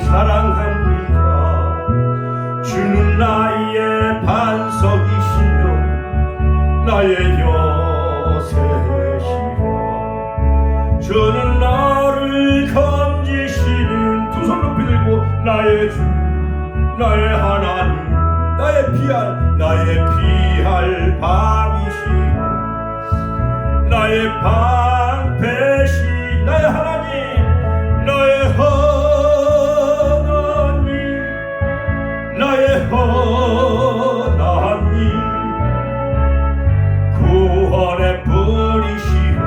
사랑합니다. 주는 나의 반석이시며 나의 요새시여. 주는 나를 건지시는 두 손 높이 들고 나의 주 나의 하나님 나의 피할 방이시여. 나의 방패시 나의 하나님 나의 하나님 나의 하나님 구원의 분이시여.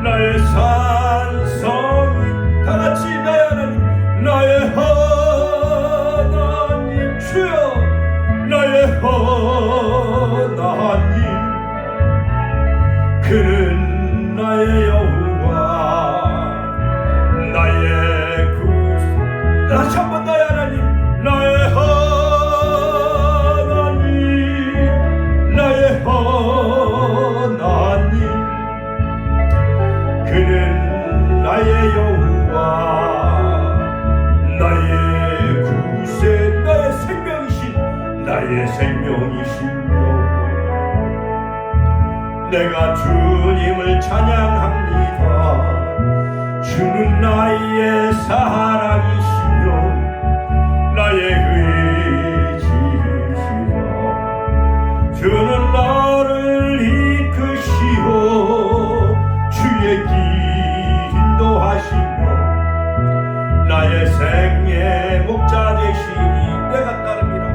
나의 산성이 다같이 나의 하나님 나의 하나님 주여. 나의 하나님 그는 나의 여호와 나의 구주. 다시 한번 나의 하나님 나의 하나님 나의 하나님 그는 나의 여호와 나의 구세 나의 생명이시며 내가 주님을 찬양합니다. 주는 나의 사랑이시며 나의 의지시여. 주는 나를 이끄시어 주의 길 인도하시며 나의 생의 목자 되시니 내가 따릅니다.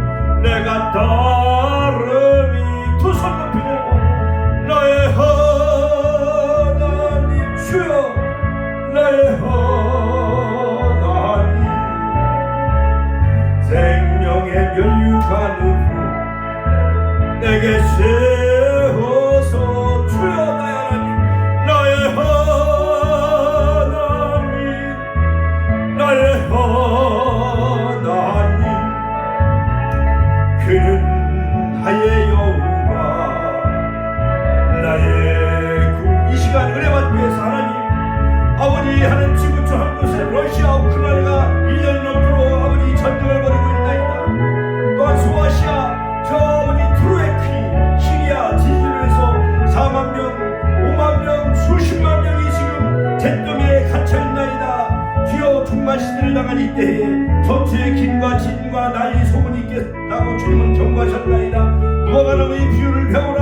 내가 따름이 두 손 높이 들고 나의 하나님 주여. 나의 하나님 생명의 면류관으로 내게 세워서 주여. 나의 하나님 나의 하나님 그는 나의 여호와 나의 구. 이 시간 은혜 받기 위해서 하나님 아버지 하나님 지금 저 한 곳에 러시아 우크라이나가 1년 넘도록 아버지 전쟁을 벌이고 있나이다. 또한 소아시아 저 아버지 트루에키 시리아 지진으로 해서 4만 명 5만 명 수십만 명이 지금 잿더미에 갇혀있나이다. 주여 종말 시대를 당한 이때에 전투의 긴과 진과 난리 소문이 있겠다고 주님은 경고하셨나이다. 누가 가는 이 비유를 배우라.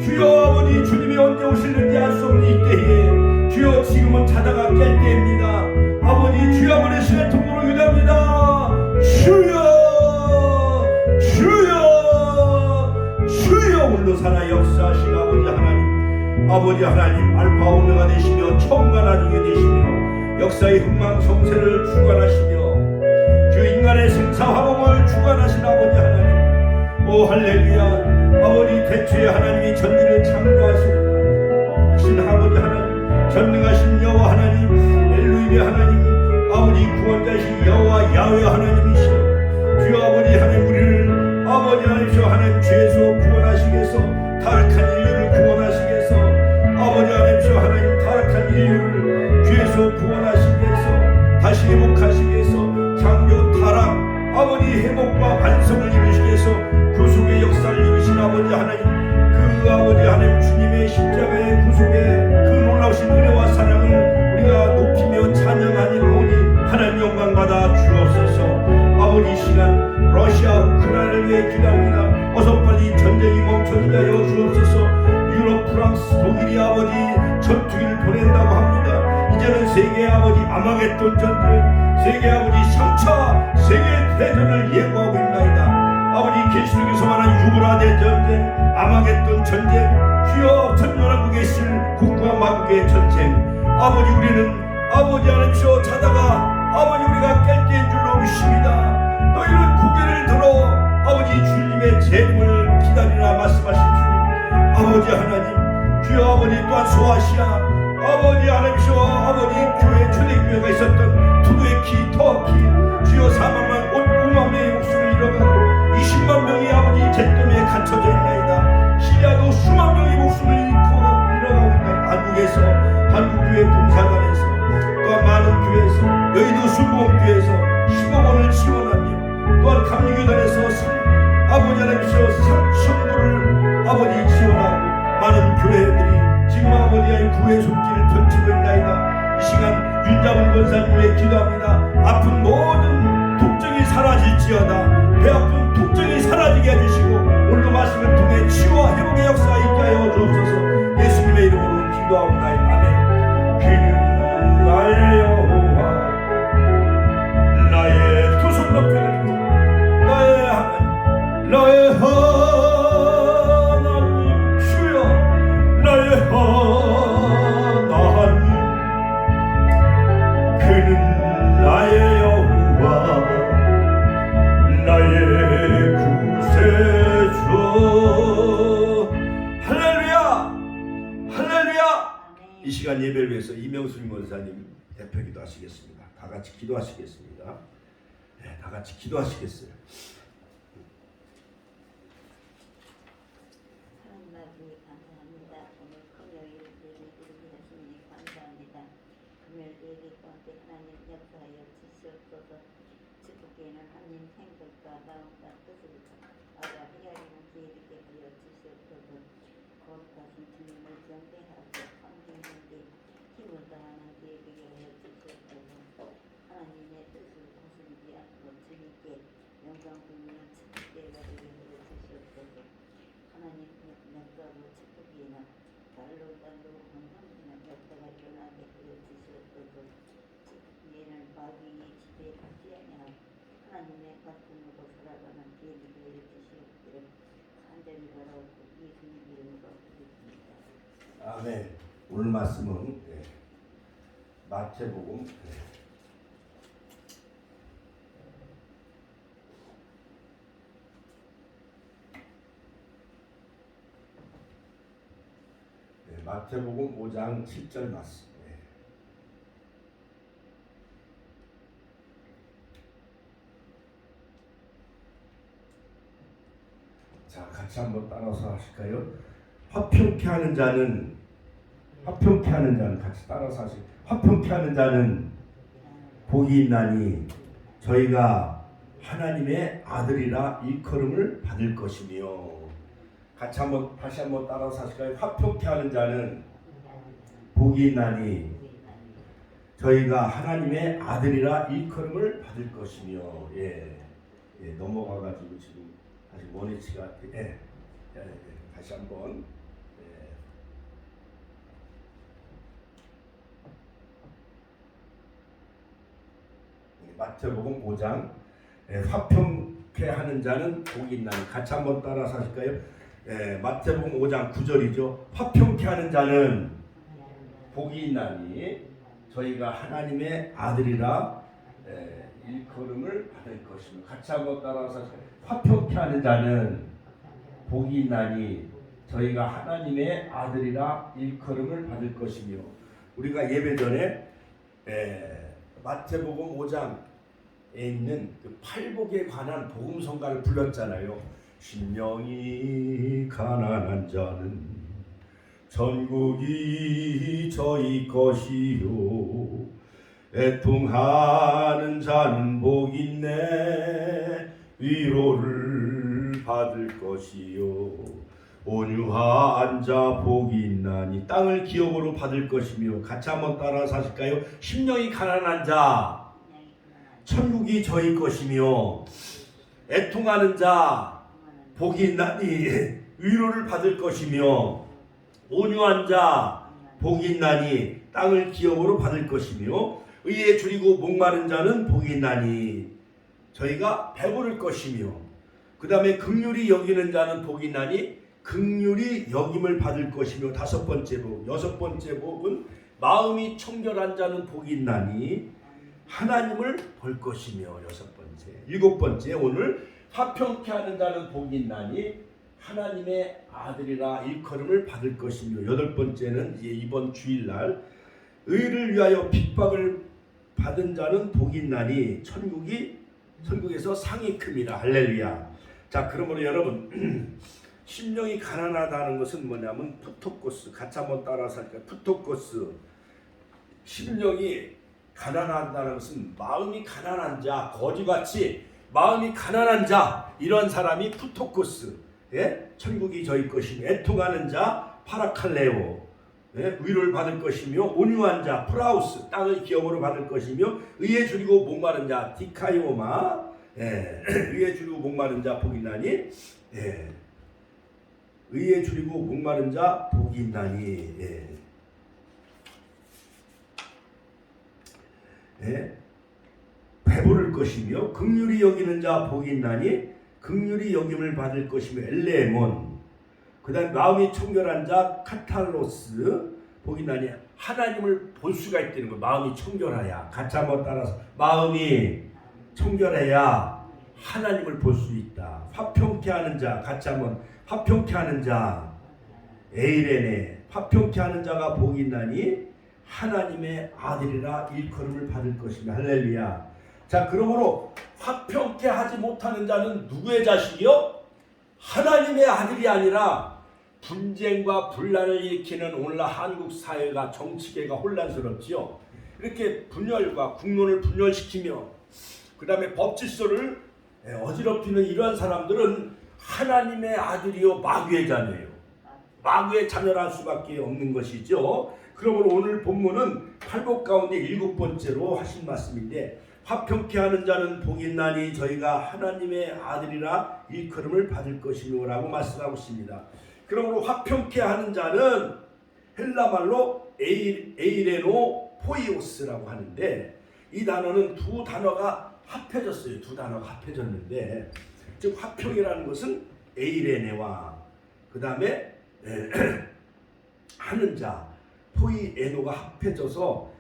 주여 아버지 주님이 언제 오실는지 알 수 없는 이때에 주여 지금은 자다가 깰 때입니다. 아버지 주여 아버지 신의 통로로 기도합니다. 주여 주여 주여 홀로 살아 역사하신 아버지 하나님 알파 오메가 되시며 처음과 나중에 되시며 역사의 흥망성쇠를 주관하시며 주 인간의 생사화복을 주관하신 아버지 하나님. 오 할렐루야. 아버지 대초에 하나님이 전능을 창조하신 아버지 하나님 전능하신 여호와 하나님 엘로힘의 하나님 아버지 구원자이신 여호와 야훼 하나님이시여. 주여 아버지 하나님 우리를 아버지 하나님이시여 하나님 죄에서 구원하시기 위해서 타락한 인류를 구원하시기 위해서 아버지 하나님이시여 하나님 타락한 인류를 죄에서 구원하시기 위해서 다시 회복하시기 위해서 창조 타락 아버지 회복과 반성을 이루시기 위해서 구속의 역사를 이루신 아버지 하나님 그 아버지 하나님 주님의 십자가의 구속의 그 놀라우신 은혜와 사랑을 우리가 높이며 찬양하니오니 하나님 영광 받아 주옵소서. 아버지 이 시간 러시아 우크라이나를 위해 기도합니다. 어서 빨리 전쟁이 멈춰지게 하여 주옵소서. 유럽 프랑스 독일이 아버지 전투기를 보낸다고 합니다. 이제는 세계 아버지 아마겟돈 전쟁 세계 아버지 3차 세계 대전을 예고하고 있나이다. 아버지 계시록에서 말한 유브라데 전쟁 아마겟돈 전쟁 주여 천년왕국에 있을 국과 마국의 전쟁. 아버지 우리는 아버지 하나님이시여 자다가 아버지 우리가 깰 때인 줄로 믿습니다. 너희는 고개를 들어 아버지 주님의 재림을 기다리라 말씀하신 주님 아버지 하나님 주여 아버지 또한 소아시아 아버지 하나님이시여 아버지 교회 초대교회가 있었던 투르키 터키 주여 4만 5만 명의 목숨을 잃어가고 20만 명이 아버지 잿더미에 갇혀져 있나이다. 시리아도 수만 명의 목숨을 잃어가고 있나이다. 한국에서 한국교회 봉사관에서 또한 많은 교회에서 여의도 순복음교회에서 권사님의 기도합니다. 아픈 모든 독증이 사라질지어다. 배 아픈 독증이 사라지게 해주시고 오늘도 말씀을 통해 치유와 회복의 역사 있게 하여 주옵소서. 예수님의 이름으로 기도하옵나이다. 아멘. 그는 나의 여호와 나의 두 손 높이 들고 나의 하나님 나의 하나님 주여 나의 하나님 그는 나의 여호와 나의 구세주. 할렐루야 할렐루야. 이 시간 예배를 위해서 이명순 권사님 대표기도 하시겠습니다. 다 같이 기도하시겠습니다. 네, 다 같이 기도하시겠어요. 하나님 아버지 감사합니다. 오늘 금요일 예배드리게 하시니 감사합니다. 금요일 예배 가운데 하나님 역사하여 주시옵소서. 축복기에는 하나님 생각과 마음과 뜻을 알아 헤아리는 지혜롭게 하여 주시옵소서. 거룩하신 주님을 경배하고 섬기는데 힘을 다하는 지혜롭게 하여 주시옵소서. 하나님의 뜻을 거스르지 않고 주님께 영광 돌리는 축복기가 되게 하여 주시옵소서. 하나님 역사로 축복이나 달로 건강이나 역사가 일어나게 하여 주시옵소서. 축복기에는 마귀의 지배하지 아니하고 하나님의 말씀으로 살아가는 기회를 하여 주시옵기를 간절히 바라고 예수님 이름으로 드리겠습니다. 아멘. 오늘 말씀은 마태복음 마태복음 5장 7절 말씀. 자, 같이 한번 따라서 하실까요? 화평케 하는 자는 같이 따라서 하시. 화평케 하는 자는 복이 있나니 저희가 하나님의 아들이라 일컬음을 받을 것이며. 같이 한번 다시 한번 따라서 하실까요? 화평케 하는 자는 복이 있나니 저희가 하나님의 아들이라 일컬음을 받을 것이며. 넘어가가지고 지금 아직 원위치가 다시 한번 마태복음 5장 화평케 하는 자는 복이 있나니. 같이 한번 따라서 하실까요? 마태복음 5장 9절이죠. 화평케 하는 자는 복이 있나니 저희가 하나님의 아들이라 일컬음을 받을 것이며. 같이 한번 따라서 하실까요? 화평케 하는 자는 복이 있나니 저희가 하나님의 아들이라 일컬음을 받을 것이며. 우리가 예배 전에 마태복음 5장에 있는 그 팔복에 관한 복음성가를 불렀잖아요. 심령이 가난한 자는 전국이 저희 것이요 애통하는 자는 복 있네 위로를 받을 것이요 온유한 자 복이 있나니 땅을 기업으로 받을 것이며. 같이 한번 따라서 하실까요? 심령이 가난한 자 천국이 저희 것이며 애통하는 자 복이 있나니 위로를 받을 것이며 온유한 자 복이 있나니 땅을 기업으로 받을 것이며 의에 줄이고 목마른 자는 복이 있나니 저희가 배부를 것이며. 그 다음에 긍휼히 여기는 자는 복이 있나니 긍휼히 여김을 받을 것이며. 다섯 번째 복. 여섯 번째 복은 마음이 청결한 자는 복이 있나니 하나님을 볼 것이며. 여섯 번째. 일곱 번째 오늘 화평케 하는 자는 복이 있나니 하나님의 아들이라 일컬음을 받을 것이며. 여덟 번째는 이제 이번 주일날 의를 위하여 핍박을 받은 자는 복이 있나니 천국에서 상이 큽니다. 할렐루야. 자, 그러므로 여러분 심령이 가난하다는 것은 뭐냐면 푸토코스. 같이 한번 따라서 할까요? 푸토코스. 심령이 가난하다는 것은 마음이 가난한 자, 거지같이 마음이 가난한 자, 이런 사람이 푸토코스. 천국이 저희 것이며 애통하는 자 파라칼레오. 위로를 받을 것이며 온유한 자 프라우스 땅을 기업으로 받을 것이며 의에 줄이고 목마른 자 디카이오마 의에 줄이고 목마른 자 복이 있나니 의에 줄이고 목마른 자 복이 있나니 배부를 것이며 긍휼히 여기는 자 복이 있나니 긍휼히 여김을 받을 것이며 엘레몬 그 다음 마음이 청결한 자 카탈로스 복이 있나니 하나님을 볼 수가 있다는 거예요. 마음이 청결해야 같이 한번 따라서 마음이 청결해야 하나님을 볼 수 있다. 화평케 하는 자 같이 한번 화평케 하는 자 에이레네 화평케 하는 자가 복이 있나니 하나님의 아들이라 일컬음을 받을 것이며 할렐루야. 자 그러므로 화평케 하지 못하는 자는 누구의 자식이요? 하나님의 아들이 아니라 분쟁과 분란을 일으키는 오늘날 한국 사회가 정치계가 혼란스럽지요. 이렇게 분열과 국론을 분열시키며 그 다음에 법질서를 어지럽히는 이러한 사람들은 하나님의 아들이요 마귀의 자녀예요. 마귀의 자녀랄 수밖에 없는 것이죠. 그러므로 오늘 본문은 팔복 가운데 7번째로 하신 말씀인데 화평케 하는 자는 복이 있나니 저희가 하나님의 아들이라 일컬음을 받을 것이며 라고 말씀하고 있습니다. 그러므로 화평케 하는 자는 헬라말로 에이레노 포이오스라고 하는데 이 단어는 두 단어가 합해졌어요. 두 단어가 합해졌는데 즉 화평이라는 것은 에이레네와 그 다음에 하는 자 포이에노가 합해져서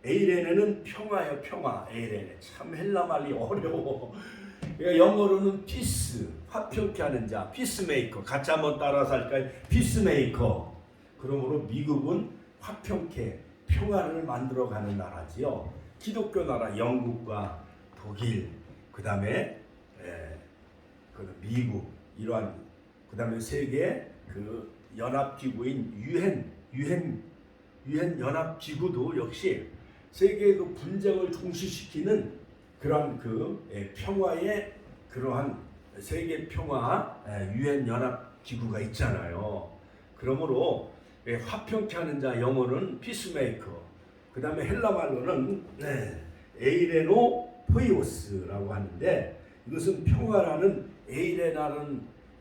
에이레네는 평화예요. 평화. 에이레네 참 헬라말이 어려워. 그러니까 영어로는 피스 화평케 하는 자 피스메이커 같이 한번 따라서 할까요? 피스메이커. 그러므로 미국은 화평케 평화를 만들어가는 나라지요. 기독교 나라 영국과 독일 그 다음에 미국 이러한 그 다음에 세계 그 연합기구인 유엔 연합기구도 역시 세계의 그 분쟁을 종식시키는 그러한 그 평화의 그러한 세계 평화 유엔 연합기구가 있잖아요. 그러므로 화평케 하는 자 영어는 피스메이커 그 다음에 헬라말로는 에이레노 포이오스라고 하는데 이것은 평화라는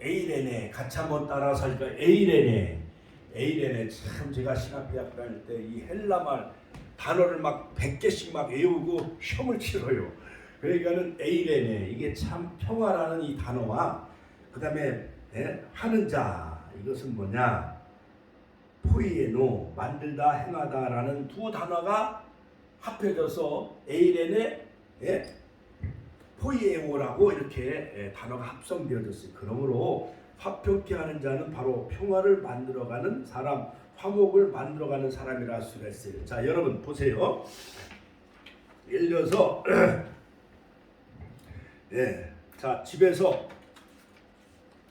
에이레네 같이 한번 따라서 할까 에이레네 참 제가 신학대학 다닐 때 이 헬라말 단어를 막 100개씩 막 외우고 시험을 치러요. 그러니까는 에이레네 이게 참 평화라는 이 단어와 그 다음에 하는 자 이것은 뭐냐 포이에노 만들다 행하다라는 두 단어가 합해져서 에이레네 포이에오라고 이렇게 단어가 합성되어졌어요. 그러므로 화평케 하는 자는 바로 평화를 만들어가는 사람, 화목을 만들어가는 사람이라 할 수가 있어요. 자, 여러분 보세요. 예를 들어서 자 집에서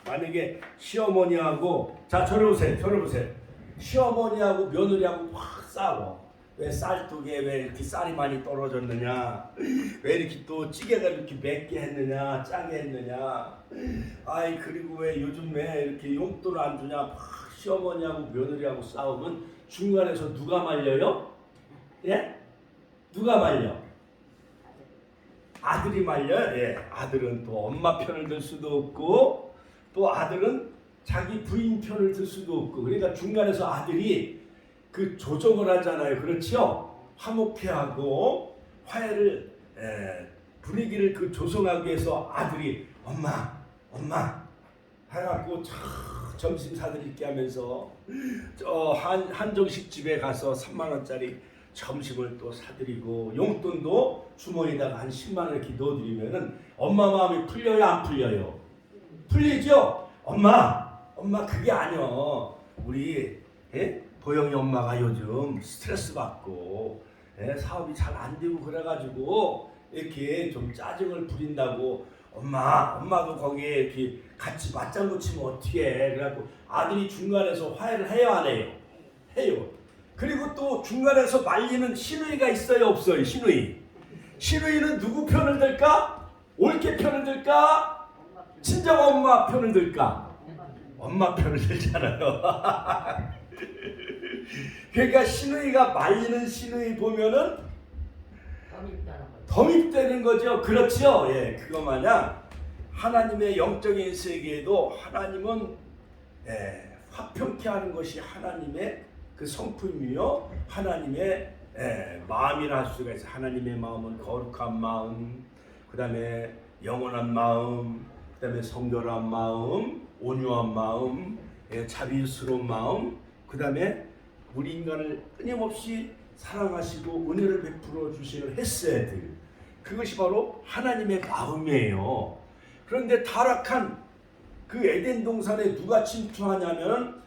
만약에 시어머니하고 자 저를 보세요. 시어머니하고 며느리하고 확 싸워. 왜 쌀떡에 왜 이렇게 쌀이 많이 떨어졌느냐? 왜 이렇게 또 찌개가 이렇게 맵게 했느냐? 짜게 했느냐? 아이 그리고 왜 요즘 왜 이렇게 용돈을 안 주냐? 막 시어머니하고 며느리하고 싸우면 중간에서 누가 말려요? 예? 누가 말려? 아들이 말려요? 예. 아들은 또 엄마 편을 들 수도 없고 또 아들은 자기 부인 편을 들 수도 없고 그러니까 중간에서 아들이 그 조정을 하잖아요. 그렇죠? 화목케 하고 화해를 분위기를 그 조성하기 위해서 아들이 엄마 해갖고 점심 사드릴게 하면서 저 한정식 집에 가서 3만 원짜리 점심을 또 사드리고 용돈도 주머니에다가 한 10만 원 이렇게 넣어드리면은 엄마 마음이 풀려요 안 풀려요? 풀리죠? 엄마 그게 아니여. 우리 보영이 엄마가 요즘 스트레스 받고 사업이 잘 안 되고 그래가지고 이렇게 좀 짜증을 부린다고 엄마도 거기에 이렇게 같이 맞장구 치면 어떻게 해? 그래갖고 아들이 중간에서 화해를 해요 안 해요? 해요. 그리고 또 중간에서 말리는 시누이가 있어요 없어요? 시누이는 누구 편을 들까? 올케 편을 들까? 친정 엄마 편을 들까? 엄마 편을 들잖아요. 그러니까 시누이가 말리는 시누이 보면은 덤입되는 거죠. 그렇죠. 예, 그거 마냥 하나님의 영적인 세계에도 하나님은 화평케 하는 것이 하나님의 그 성품이요, 하나님의 마음이라 할 수가 있어요. 하나님의 마음은 거룩한 마음, 그 다음에 영원한 마음, 그 다음에 성결한 마음, 온유한 마음, 자비스러운 마음, 그 다음에 우리 인간을 끊임없이 사랑하시고 은혜를 베풀어 주시는 헤세드, 그것이 바로 하나님의 마음이에요. 그런데 타락한 그 에덴 동산에 누가 침투하냐면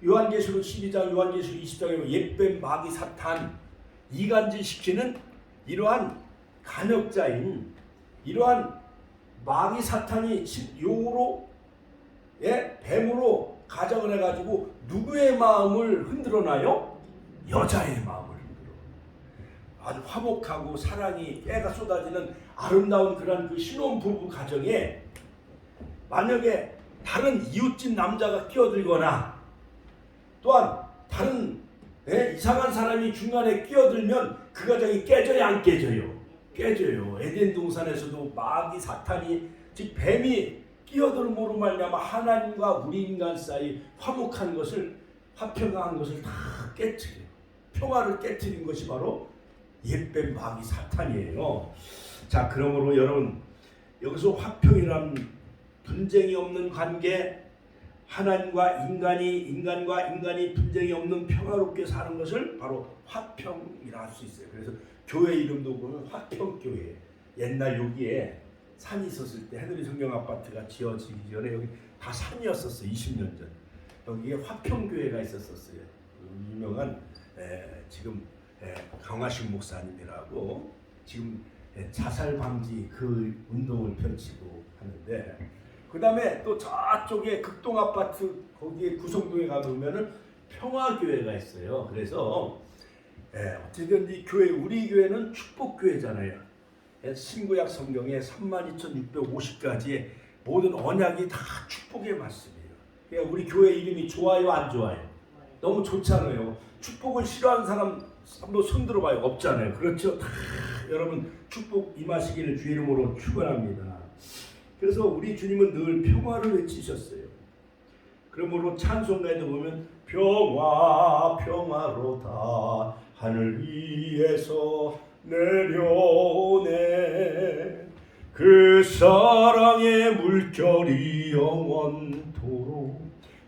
요한계시록 12장, 요한계시록 20장에 옛뱀 마귀 사탄, 이간질시키는 이러한 간역자인 이러한 마귀 사탄이 용으로, 뱀으로 가정을 해가지고 누구의 마음을 흔들어놔요? 여자의 마음을 흔들어. 아주 화목하고 사랑이 깨가 쏟아지는 아름다운 그런 그 신혼부부 가정에 만약에 다른 이웃집 남자가 끼어들거나 또한 다른 이상한 사람이 중간에 끼어들면 그 가정이 깨져요, 안 깨져요? 깨져요. 에덴 동산에서도 마귀 사탄이, 즉 뱀이 끼어들므로 말미암아 하나님과 우리 인간 사이 화목한 것을, 화평한 것을 다 깨뜨려요. 평화를 깨뜨린 것이 바로 옛뱀 마귀 사탄이에요. 자, 그러므로 여러분, 여기서 화평이란 분쟁이 없는 관계, 하나님과 인간과 인간이 분쟁이 없는 평화롭게 사는 것을 바로 화평이라 할 수 있어요. 그래서 교회 이름도 보면 화평교회. 옛날 여기에 산이 있었을 때, 해드리 성경 아파트가 지어지기 전에 여기 다 산이었었어요. 20년 전. 여기에 화평교회가 있었어요. 유명한 지금 강화식 목사님이라고 지금 자살 방지 그 운동을 펼치고 하는데, 그 다음에 또 저쪽에 극동 아파트 거기에 구성동에 가보면은 평화교회가 있어요. 그래서 어쨌든 이 교회, 우리 교회는 축복교회잖아요. 신구약 성경에 32,650가지의 모든 언약이 다 축복의 말씀이에요. 그러니까 우리 교회 이름이 좋아요, 안 좋아요? 너무 좋잖아요. 축복을 싫어하는 사람 한번 손 들어봐요. 없잖아요. 그렇죠? 다 여러분 축복 임하시기를 주 이름으로 축원합니다. 그래서 우리 주님은 늘 평화를 외치셨어요. 그러므로 찬송가에도 보면 평화 평화로다 하늘 위에서 내려오네, 그 사랑의 물결이 영원토록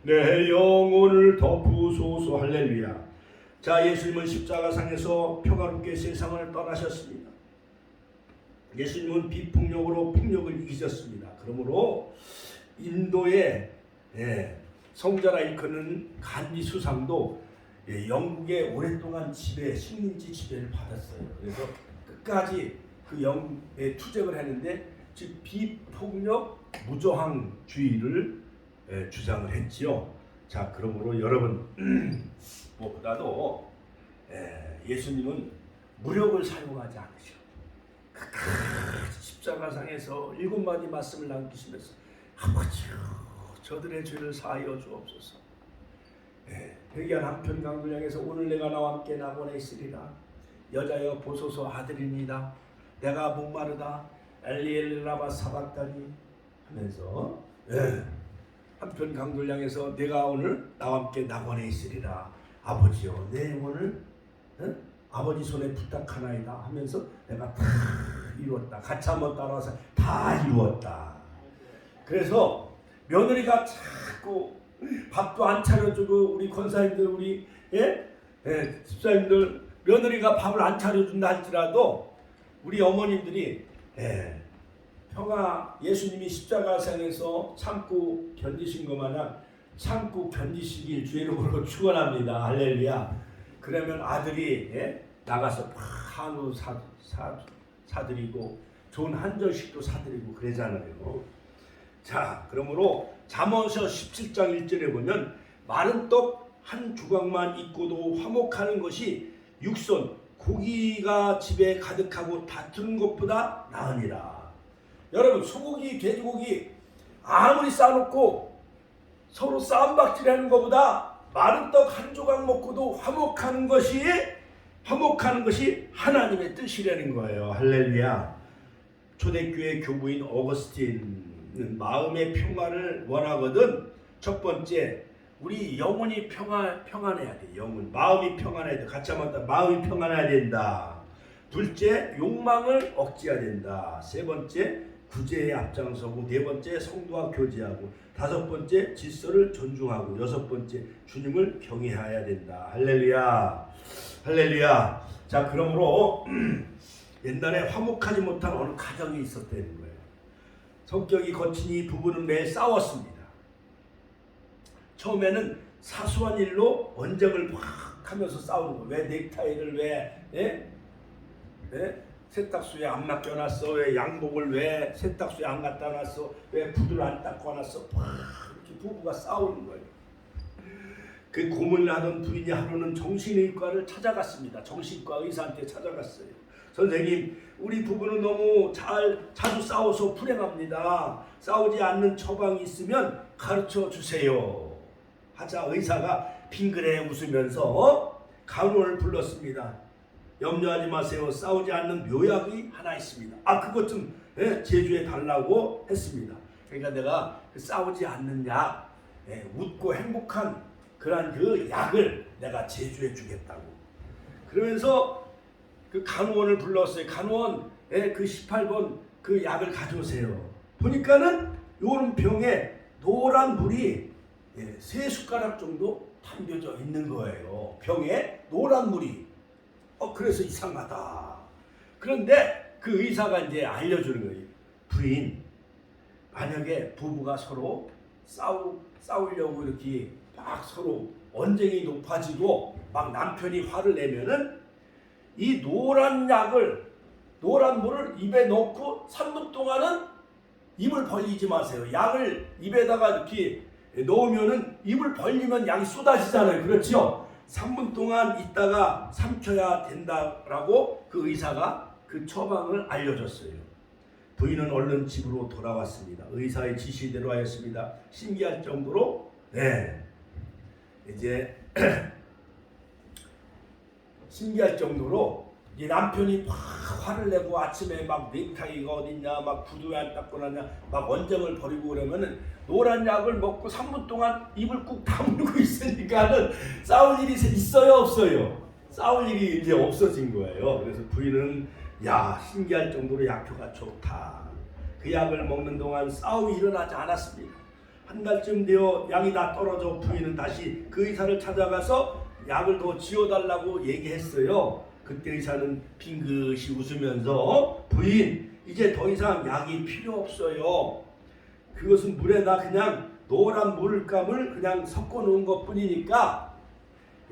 내 영혼을 덮으소서. 할렐루야. 자, 예수님은 십자가상에서 평화롭게 세상을 떠나셨습니다. 예수님은 비폭력으로 폭력을 이기셨습니다. 그러므로 인도의 성자라 일컫는 간디 수상도 영국의 오랫동안 식민지 지배를 받았어요. 그래서 끝까지 그 영에 투쟁을 했는데, 즉 비폭력 무저항주의를 주장을 했지요. 자, 그러므로 여러분 무엇보다도 예수님은 무력을 사용하지 않으셔. 십자가상에서 7마디 말씀을 남기시면서 아버지여 저들의 죄를 사하여 주옵소서. 회개한 한편 강을 향해서 오늘 내가 나와 함께 낙원에 있으리라. 여자여 보소서 아들입니다. 내가 목마르다 엘리엘라바 사박다니 하면서 한편 강을 향해서 내가 오늘 나와 함께 낙원에 있으리라. 아버지여 내 영혼을 아버지 손에 부탁하나이다 하면서 내가 다 이루었다. 같이 한번 따라서 다 이루었다. 그래서 며느리가 자꾸 밥도 안 차려주고, 우리 권사님들, 우리 집사님들 며느리가 밥을 안 차려준다 할지라도 우리 어머님들이 평화, 예수님이 십자가상에서 참고 견디신 것 마냥 참고 견디시길 주의 이름으로 축원합니다. 할렐루야. 그러면 아들이 나가서 한우 사드리고 좋은 한절식도 사드리고 그러잖아요. 자, 그러므로 잠언서 17장 1절에 보면 마른 떡 한 조각만 있고도 화목하는 것이 육손 고기가 집에 가득하고 다투는 것보다 나으니라. 여러분, 소고기, 돼지고기 아무리 싸놓고 서로 싸움박질하는 것보다 마른 떡 한 조각 먹고도 화목하는 것이 하나님의 뜻이라는 거예요. 할렐루야. 초대교회 교부인 어거스틴은 마음의 평안을 원하거든. 첫 번째, 우리 영혼이 평안해야 돼. 마음이 평안해야 돼. 같이 한번 마음이 평안해야 된다. 둘째, 욕망을 억제해야 된다. 세 번째, 구제에 앞장서고, 네 번째, 성도와 교제하고, 다섯 번째, 질서를 존중하고, 여섯 번째, 주님을 경외해야 된다. 할렐루야. 할렐루야. 자, 그러므로 옛날에 화목하지 못한 어느 가정이 있었다는 거예요. 성격이 거친 이 부부는 매일 싸웠습니다. 처음에는 사소한 일로 언쟁을 막 하면서 싸우는 거예요. 왜 넥타이를 왜 세탁소에 안 맡겨놨어? 왜 양복을 왜 세탁소에 안 갖다 놨어? 왜 구두를 안 닦고 놨어? 막 이렇게 부부가 싸우는 거예요. 그 고문을 하던 부인이 하루는 정신의과를 찾아갔습니다. 정신과 의사한테 찾아갔어요. 선생님, 우리 부부는 너무 자주 싸워서 불행합니다. 싸우지 않는 처방이 있으면 가르쳐 주세요. 하자 의사가 빙그레 웃으면서 간호를 불렀습니다. 염려하지 마세요. 싸우지 않는 묘약이 하나 있습니다. 그것 좀 제주해 달라고 했습니다. 그러니까 내가 싸우지 않는 약, 웃고 행복한 그런 그 약을 내가 제주해 주겠다고. 그러면서 그 간호원을 불렀어요. 간호원, 그 18번 그 약을 가져오세요. 보니까는 요런 병에 노란 물이 3숟가락 정도 담겨져 있는 거예요. 병에 노란 물이. 그래서 이상하다. 그런데 그 의사가 이제 알려주는 거예요. 부인, 만약에 부부가 서로 싸우려고 이렇게 막 서로 언쟁이 높아지고 막 남편이 화를 내면은 이 노란 물을 입에 넣고 3분 동안은 입을 벌리지 마세요. 약을 입에다가 이렇게 넣으면은 입을 벌리면 약이 쏟아지잖아요. 그렇죠? 3분 동안 있다가 삼켜야 된다라고 그 의사가 그 처방을 알려줬어요. 부인은 얼른 집으로 돌아왔습니다. 의사의 지시대로 하였습니다. 신기할 정도로 이제 신기할 정도로 이 남편이 막 화를 내고 아침에 막 넥타이가 어딨냐, 막 구두에 안 닦고 났냐, 막 언쟁을 벌이고 그러면은 노란 약을 먹고 3분 동안 입을 꾹 다물고 있으니까는 싸울 일이 있어요, 없어요? 싸울 일이 이제 없어진 거예요. 그래서 부인은 신기할 정도로 약효가 좋다. 그 약을 먹는 동안 싸움이 일어나지 않았습니다. 한 달쯤 되어 약이 다 떨어져 부인은 다시 그 의사를 찾아가서 약을 더 지어달라고 얘기했어요. 그때 의사는 빙긋이 웃으면서 부인, 이제 더 이상 약이 필요 없어요. 그것은 물에다 그냥 노란 물감을 그냥 섞어 놓은 것 뿐이니까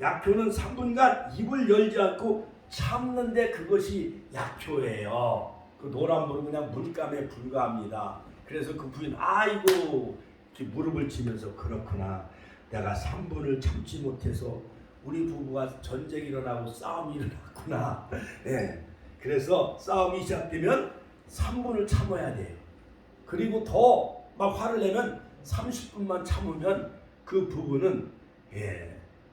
약효는 3분간 입을 열지 않고 참는데 그것이 약효예요. 그 노란 물은 그냥 물감에 불과합니다. 그래서 그 부인 아이고 이렇게 무릎을 치면서 그렇구나. 내가 3분을 참지 못해서 우리 부부가 전쟁이 일어나고 싸움이 일어났구나. 그래서 싸움이 시작되면 3분을 참아야 돼요. 그리고 더 막 화를 내면 30분만 참으면 그 부부는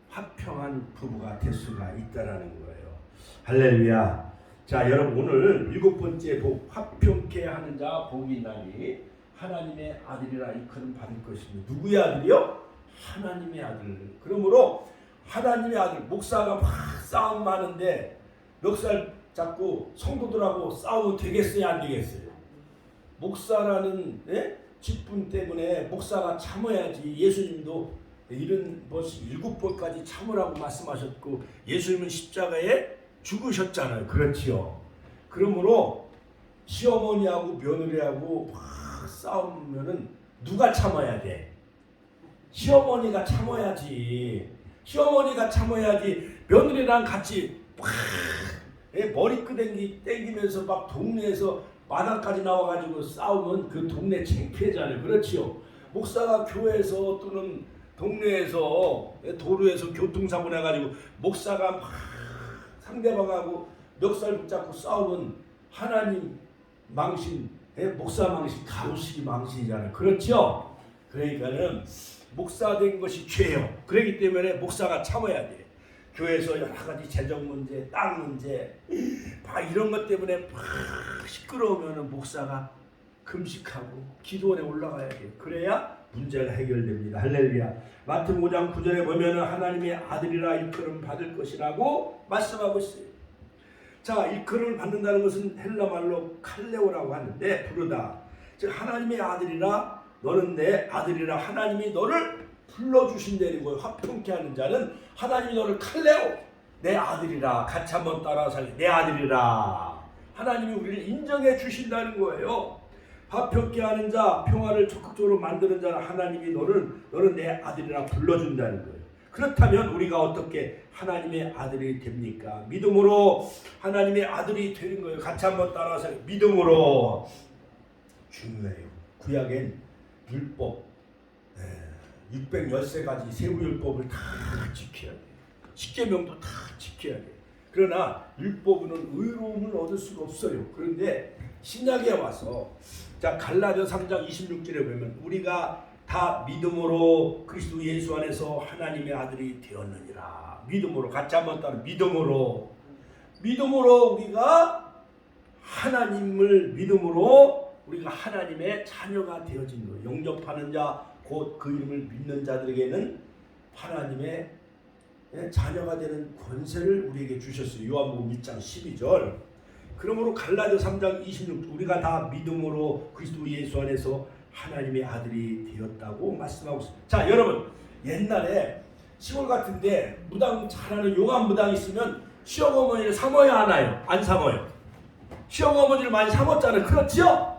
화평한 부부가 될 수가 있다라는 거예요. 할렐루야. 자, 여러분 오늘 7번째 복, 화평케 하는 자 복이 있나니 하나님의 아들이라 일컬음 받을 것입니다. 누구의 아들이요? 하나님의 아들. 그러므로 하나님의 아들, 목사가 막 싸움 많은데 멱살 잡고 성도들하고 싸우면 되겠어요, 안 되겠어요? 목사라는 직분 때문에 목사가 참아야지. 예수님도 이런 것이 7번까지 참으라고 말씀하셨고 예수님은 십자가에 죽으셨잖아요. 그렇지요. 그러므로 시어머니하고 며느리하고 막 싸우면은 누가 참아야 돼? 시어머니가 참아야지. 시어머니가 참아야지. 며느리랑 같이 막 머리끄댕기 땡기면서 막 동네에서 마당까지 나와가지고 싸우면 그 동네 창피해잖아요. 그렇지요. 목사가 교회에서 또는 동네에서 도로에서 교통사고 나가지고 목사가 막 상대방하고 멱살 붙잡고 싸우면 하나님 망신, 목사 망신, 가로수기 망신이잖아요. 그렇죠? 그러니까는 목사 된 것이 죄요. 그렇기 때문에 목사가 참아야 돼. 교회에서 여러 가지 재정 문제, 땅 문제, 막 이런 것 때문에 막 시끄러우면은 목사가 금식하고 기도원에 올라가야 돼. 그래야 문제가 해결됩니다. 할렐루야. 마태복음 5장 9절에 보면은 하나님의 아들이라 일컬음 받을 것이라고 말씀하고 있어요. 자, 일컬음을 받는다는 것은 헬라 말로 칼레오라고 하는데 부르다. 즉 하나님의 아들이라 너는 내 아들이라 하나님이 너를 불러주신다는 거예요. 화평케 하는 자는 하나님이 너를 칼레오 내 아들이라 같이 한번 따라서 내 아들이라 하나님이 우리를 인정해 주신다는 거예요. 화평케 하는 자, 평화를 적극적으로 만드는 자는 하나님이 너는 내 아들이라 불러준다는 거예요. 그렇다면 우리가 어떻게 하나님의 아들이 됩니까? 믿음으로 하나님의 아들이 되는 거예요. 같이 한번 따라서 믿음으로. 중요해요. 구약엔 율법 613가지 세부율법을 다 지켜야 돼요. 십계명도 다 지켜야 돼요. 그러나 율법은 의로움을 얻을 수가 없어요. 그런데 신약에 와서 자 갈라디아 3장 26절에 보면 우리가 다 믿음으로 그리스도 예수 안에서 하나님의 아들이 되었느니라. 믿음으로 같이 한번 따라 믿음으로 우리가 하나님을 믿음으로 우리가 하나님의 자녀가 되어진 거예요. 영접하는 자 곧 그 이름을 믿는 자들에게는 하나님의 자녀가 되는 권세를 우리에게 주셨어요. 요한복음 1장 12절. 그러므로 갈라디아 3장 26절 우리가 다 믿음으로 그리스도 예수 안에서 하나님의 아들이 되었다고 말씀하고 있습니다. 자, 여러분 옛날에 시골 같은데 무당 잘하는 용한 무당 있으면 시어머니를 삼어야 하나요? 안 삼어요? 시어머니를 많이 삼았잖아요. 그렇죠?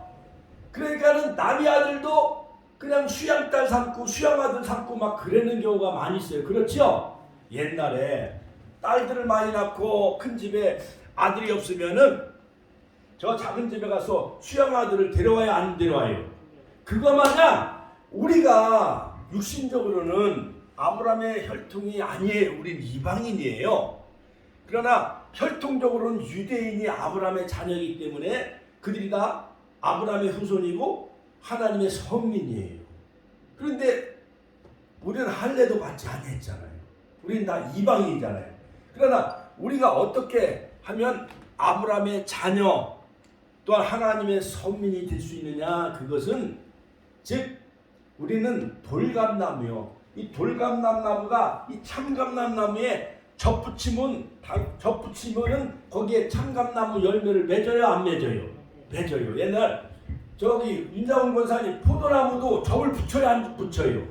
그러니까는 남의 아들도 그냥 수양딸 삼고 수양아들 삼고 막 그러는 경우가 많이 있어요. 그렇죠? 옛날에 딸들을 많이 낳고 큰 집에 아들이 없으면은 저 작은 집에 가서 수양아들을 데려와야 안 데려와요? 그거 마냥 우리가 육신적으로는 아브라함의 혈통이 아니에요. 우린 이방인이에요. 그러나 혈통적으로는 유대인이 아브라함의 자녀이기 때문에 그들이 다 아브라함의 후손이고 하나님의 선민이에요. 그런데 우리는 할례도 받지 않았잖아요. 우리는 다 이방인이잖아요. 그러나 우리가 어떻게 하면 아브라함의 자녀 또한 하나님의 선민이 될 수 있느냐? 그것은 즉 우리는 돌감나무요. 이 돌감나무가 이 참감나무에 접붙이면 거기에 참감나무 열매를 맺어요, 안 맺어요? 맺어요. 옛날 저기 윤장훈 권사님 포도나무도 접을 붙여야 안 붙여요?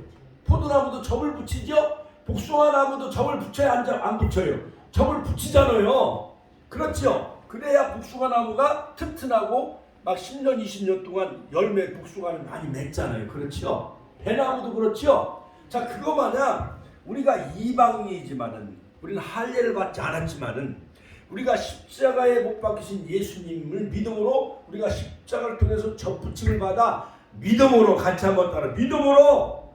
포도나무도 접을 붙이죠? 복숭아나무도 접을 붙여야 안 붙여요? 접을 붙이잖아요. 그렇죠? 그래야 복숭아나무가 튼튼하고 막 10년 20년 동안 열매 복숭아를 많이 맺잖아요. 그렇죠? 배나무도 그렇죠? 자, 그거 마냥 우리가 이방인이지만은 우리는 할례를 받지 않았지만은 우리가 십자가에 못 박히신 예수님을 믿음으로 우리가 십자가를 통해서 접붙임을 받아 믿음으로 같이 한번 따라 믿음으로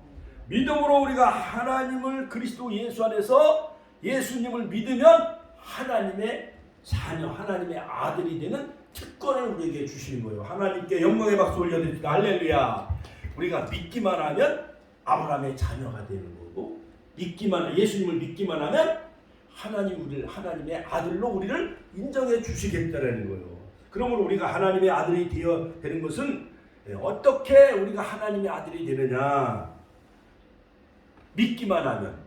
우리가 하나님을 그리스도 예수 안에서 예수님을 믿으면 하나님의 자녀 하나님의 아들이 되는 특권을 우리에게 주시는 거예요. 하나님께 영광의 박수 올려드립니다. 할렐루야. 우리가 믿기만 하면 아브라함의 자녀가 되는 거고 예수님을 믿기만 하면 하나님의 아들로 우리를 인정해 주시겠다라는 거예요. 그러므로 우리가 하나님의 아들이 되는 것은 어떻게 우리가 하나님의 아들이 되느냐? 믿기만 하면.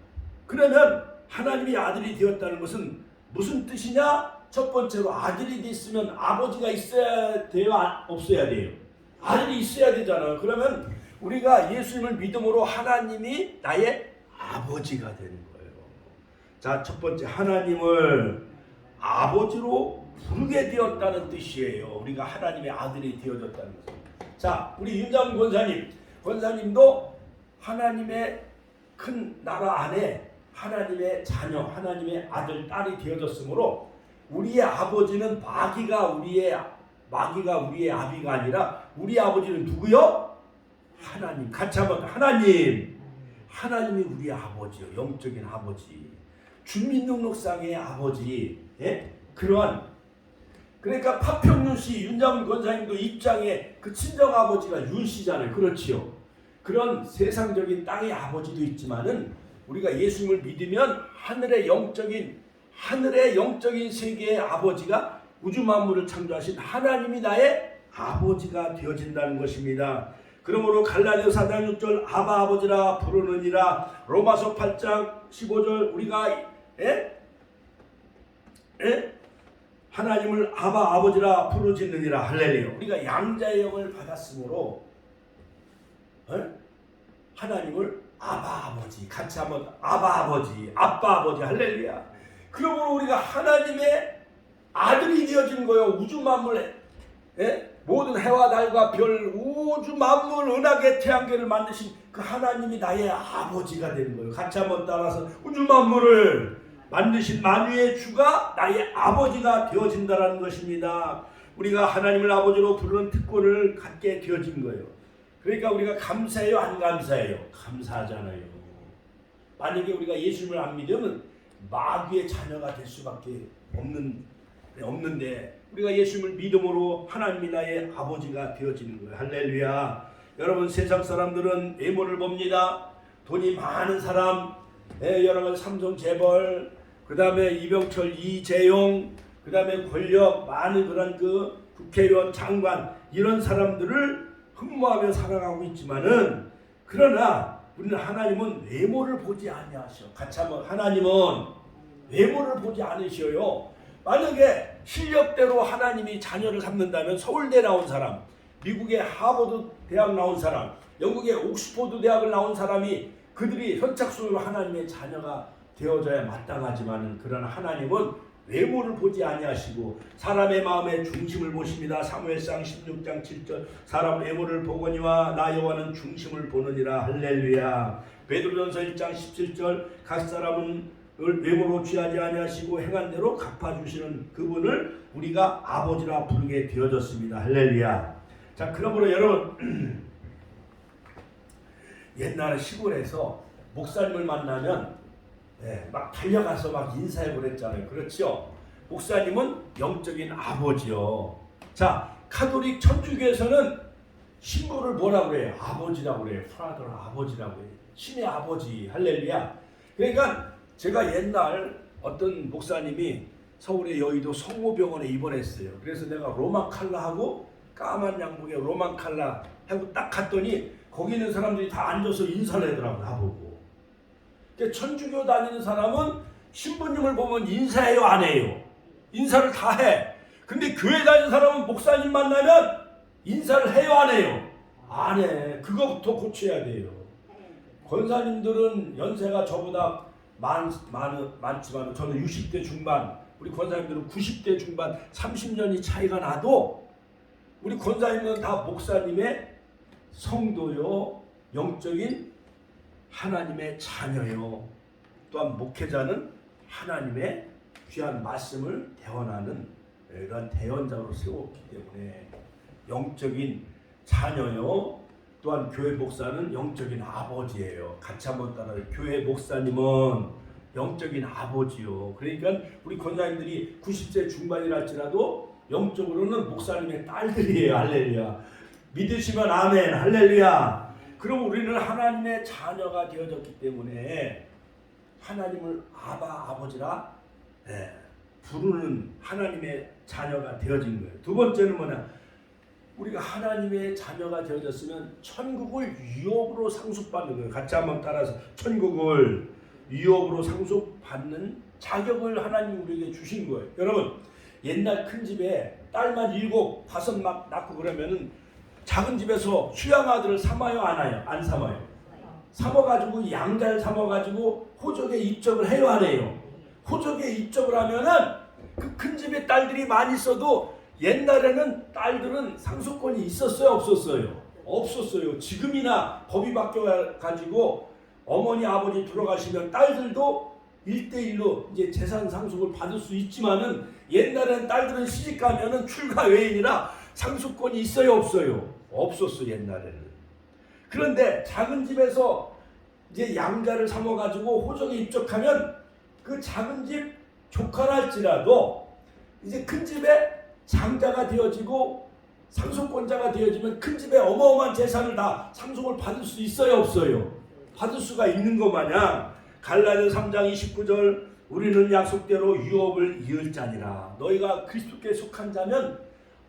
그러면 하나님의 아들이 되었다는 것은 무슨 뜻이냐? 첫 번째로 아들이 됐으면 아버지가 있어야 돼요? 없어야 돼요? 아들이 있어야 되잖아요. 그러면 우리가 예수님을 믿음으로 하나님이 나의 아버지가 되는 거예요. 자, 첫 번째 하나님을 아버지로 부르게 되었다는 뜻이에요. 우리가 하나님의 아들이 되어졌다는 것은. 자, 우리 윤장 권사님도 하나님의 큰 나라 안에 하나님의 자녀, 하나님의 아들, 딸이 되어졌으므로 우리의 아버지는 마귀가 우리의 아비가 아니라 우리 아버지는 누구요? 하나님. 같이 한번 하나님이 우리의 아버지요. 영적인 아버지. 주민등록상의 아버지. 예? 그러니까 파평윤 씨, 윤장훈 권사님도 입장에 그 친정 아버지가 윤 씨잖아요. 그렇지요. 그런 세상적인 땅의 아버지도 있지만은 우리가 예수님을 믿으면 하늘의 영적인 세계의 아버지가 우주 만물을 창조하신 하나님이 나의 아버지가 되어진다는 것입니다. 그러므로 갈라디아서 4장 6절 아바 아버지라 부르느니라, 로마서 8장 15절 우리가 하나님을 아바 아버지라 부르짖느니라. 할렐루야. 우리가 양자의 영을 받았으므로 하나님을 아바 아버지, 같이 한번 아바 아버지, 아빠 아버지, 할렐루야. 그러므로 우리가 하나님의 아들이 되어진 거예요. 우주 만물에 모든 해와 달과 별, 우주 만물, 은하계, 태양계를 만드신 그 하나님이 나의 아버지가 되는 거예요. 같이 한번 따라서 우주 만물을 만드신 만유의 주가 나의 아버지가 되어진다는 것입니다. 우리가 하나님을 아버지로 부르는 특권을 갖게 되어진 거예요. 그러니까 우리가 감사해요, 안 감사해요? 감사하잖아요. 만약에 우리가 예수님을 안 믿으면 마귀의 자녀가 될 수밖에 없는데 우리가 예수님을 믿음으로 하나님이 나의 아버지가 되어지는 거예요. 할렐루야. 여러분, 세상 사람들은 외모를 봅니다. 돈이 많은 사람, 여러분 삼성 재벌, 그 다음에 이병철, 이재용, 그 다음에 권력 많은 그런 그 국회의원, 장관, 이런 사람들을 흠모하며 살아가고 있지만은, 그러나 우리는 하나님은 외모를 보지 아니하셔. 같이 한번, 하나님은 외모를 보지 않으셔요. 만약에 실력대로 하나님이 자녀를 삼는다면 서울대 나온 사람, 미국의 하버드 대학 나온 사람, 영국의 옥스퍼드 대학을 나온 사람이 그들이 선착순으로 하나님의 자녀가 되어져야 마땅하지만은, 그러나 하나님은 외모를 보지 아니하시고 사람의 마음의 중심을 보십니다. 사무엘상 16장 7절 사람 외모를 보거니와 나 여호와는 중심을 보느니라. 할렐루야. 베드로전서 1장 17절 각 사람은 외모로 취하지 아니하시고 행한 대로 갚아주시는 그분을 우리가 아버지라 부르게 되어졌습니다. 할렐루야. 자, 그러므로 여러분, 옛날에 시골에서 목사님을 만나면 막 달려가서 막 인사해 보랬잖아요. 그렇죠? 목사님은 영적인 아버지요. 자, 카톨릭 천주교에서는 신부를 뭐라고 그래요? 아버지라고 그래요. 프라더, 아버지라고 해요. 신의 아버지. 할렐루야. 그러니까 제가 옛날 어떤 목사님이 서울의 여의도 성모병원에 입원했어요. 그래서 내가 로만 칼라하고 까만 양복에 로만 칼라 하고 딱 갔더니 거기 있는 사람들이 다 앉아서 인사를 하더라고, 나보고. 천주교 다니는 사람은 신부님을 보면 인사해요, 안 해요? 인사를 다 해. 근데 교회 다니는 사람은 목사님 만나면 인사를 해요, 안 해요? 안 해. 그거부터 고쳐야 돼요. 권사님들은 연세가 저보다 많지만 저는 60대 중반, 우리 권사님들은 90대 중반, 30년이 차이가 나도 우리 권사님들은 다 목사님의 성도요, 영적인 하나님의 자녀요. 또한 목회자는 하나님의 귀한 말씀을 대언하는 이러한 대언자로 세웠기 때문에 영적인 자녀요. 또한 교회 목사는 영적인 아버지예요. 같이 한번 따라요. 교회 목사님은 영적인 아버지요. 그러니까 우리 권사님들이 90세 중반이라 할지라도 영적으로는 목사님의 딸들이에요. 할렐루야. 믿으시면 아멘. 할렐루야. 그럼 우리는 하나님의 자녀가 되어졌기 때문에 하나님을 아바 아버지라 부르는 하나님의 자녀가 되어진 거예요. 두 번째는 뭐냐? 우리가 하나님의 자녀가 되어졌으면 천국을 유업으로 상속받는 거예요. 같이 한번 따라서 천국을 유업으로 상속받는 자격을 하나님 우리에게 주신 거예요. 여러분, 옛날 큰 집에 딸만 7, 5 막 낳고 그러면은 작은 집에서 수양아들을 삼아요, 안 해요? 안 삼아요. 삼아가지고 양자를 삼아가지고 호적에 입적을 해요, 안 해요? 호적에 입적을 하면은 그 큰 집에 딸들이 많이 있어도 옛날에는 딸들은 상속권이 있었어요, 없었어요? 없었어요. 지금이나 법이 바뀌어가지고 어머니 아버지 들어가시면 딸들도 1대1로 이제 재산 상속을 받을 수 있지만은 옛날에는 딸들은 시집 가면은 출가 외인이라 상속권이 있어요, 없어요? 없었어, 옛날에는. 그런데 작은 집에서 이제 양자를 삼아가지고 호적에 입적하면 그 작은 집 조카랄지라도 이제 큰 집에 장자가 되어지고 상속권자가 되어지면 큰 집에 어마어마한 재산을 다 상속을 받을 수 있어요, 없어요? 받을 수가 있는 것 마냥 갈라디아 3장 29절 우리는 약속대로 유업을 이을 자니라. 너희가 그리스도께 속한 자면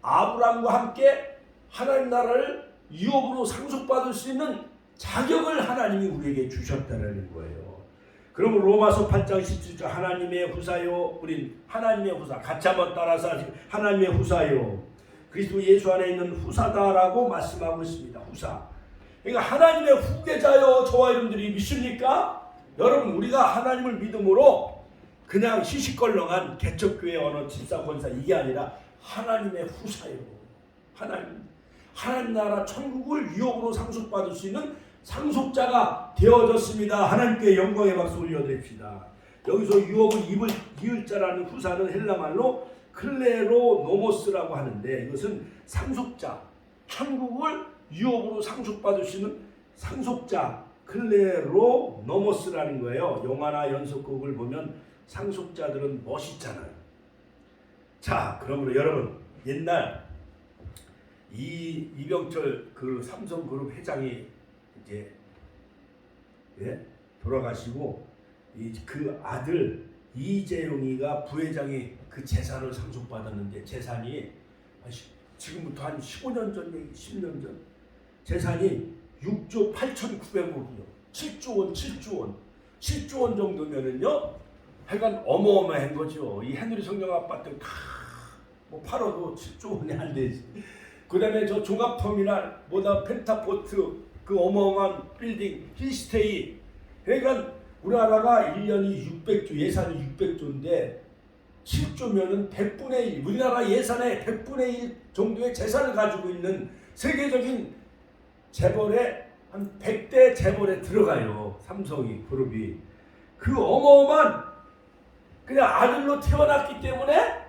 아브라함과 함께 하나님 나라를 유업으로 상속받을 수 있는 자격을 하나님이 우리에게 주셨다는 거예요. 그러면 로마서 8장 17절 하나님의 후사요, 우린 하나님의 후사, 같이 한번 따라서 하나님의 후사요, 그리스도 예수 안에 있는 후사다라고 말씀하고 있습니다. 후사. 그러니까 하나님의 후계자요. 저와 여러분들이 믿습니까? 여러분, 우리가 하나님을 믿음으로 그냥 시시껄렁한 개척교회 어느 집사 권사 이게 아니라 하나님의 후사요. 하나님 나라 천국을 유업으로 상속받을 수 있는 상속자가 되어졌습니다. 하나님께 영광의 박수 올려드립시다. 여기서 유업을 이을 자라는 후사는 헬라말로 클레로 노모스라고 하는데 이것은 상속자, 천국을 유업으로 상속받을 수 있는 상속자, 클레로 노모스라는 거예요. 영화나 연속극을 보면 상속자들은 멋있잖아요. 자, 그러므로 여러분, 옛날 이병철 그 삼성그룹 회장이 이제 돌아가시고 그 아들 이재용이가 부회장이 그 재산을 상속받았는데 재산이 지금부터 한 15년 전 얘기, 10년 전 재산이 6조 8,900억이요. 7조 원 정도면은요. 하여간 어마어마한 거죠. 이 헤너리 성령 아파트 뭐 팔아도 7조 원이 안 되지. 그다음에 저 종합터미널 뭐다 펜타포트 그 어마어마한 빌딩 힐스테이. 그러니까 우리나라가 1년이 600조 예산이 600조인데 7조면은 100분의 1 우리나라 예산의 100분의 1 정도의 재산을 가지고 있는 세계적인 재벌의 한 100대 재벌에 들어가요. 삼성이 그룹이. 그 어마어마한 그냥 아들로 태어났기 때문에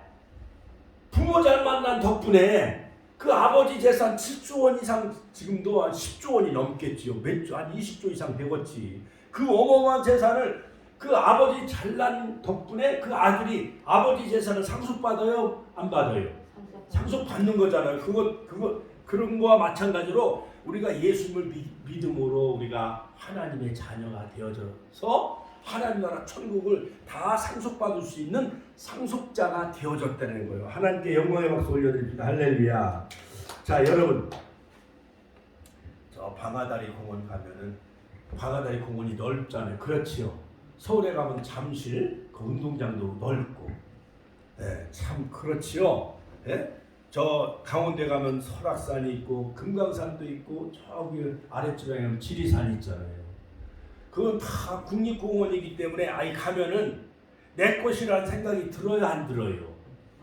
부모 잘 만난 덕분에 그 아버지 재산 7조 원 이상 지금도 한 10조 원이 넘겠지요. 몇 조, 한 20조 이상 되겠지. 그 어마어마한 재산을 그 아버지 잘난 덕분에 그 아들이 아버지 재산을 상속받아요? 안 받아요? 상속받는 거잖아요. 그런 거와 마찬가지로 우리가 예수님을 믿음으로 우리가 하나님의 자녀가 되어져서 하나님 나라 천국을 다 상속받을 수 있는 상속자가 되어졌다는 거예요. 하나님께 영광의 박수 올려드립니다. 할렐루야. 자, 여러분, 저 방아다리 공원 가면은 방아다리 공원이 넓잖아요. 그렇지요. 서울에 가면 잠실 그 운동장도 넓고, 참 그렇지요. 저 강원도에 가면 설악산이 있고 금강산도 있고 저기 아래쪽에 가면 지리산이 있잖아요. 그건 다 국립공원이기 때문에 가면은 내 것이라는 생각이 들어요, 안 들어요?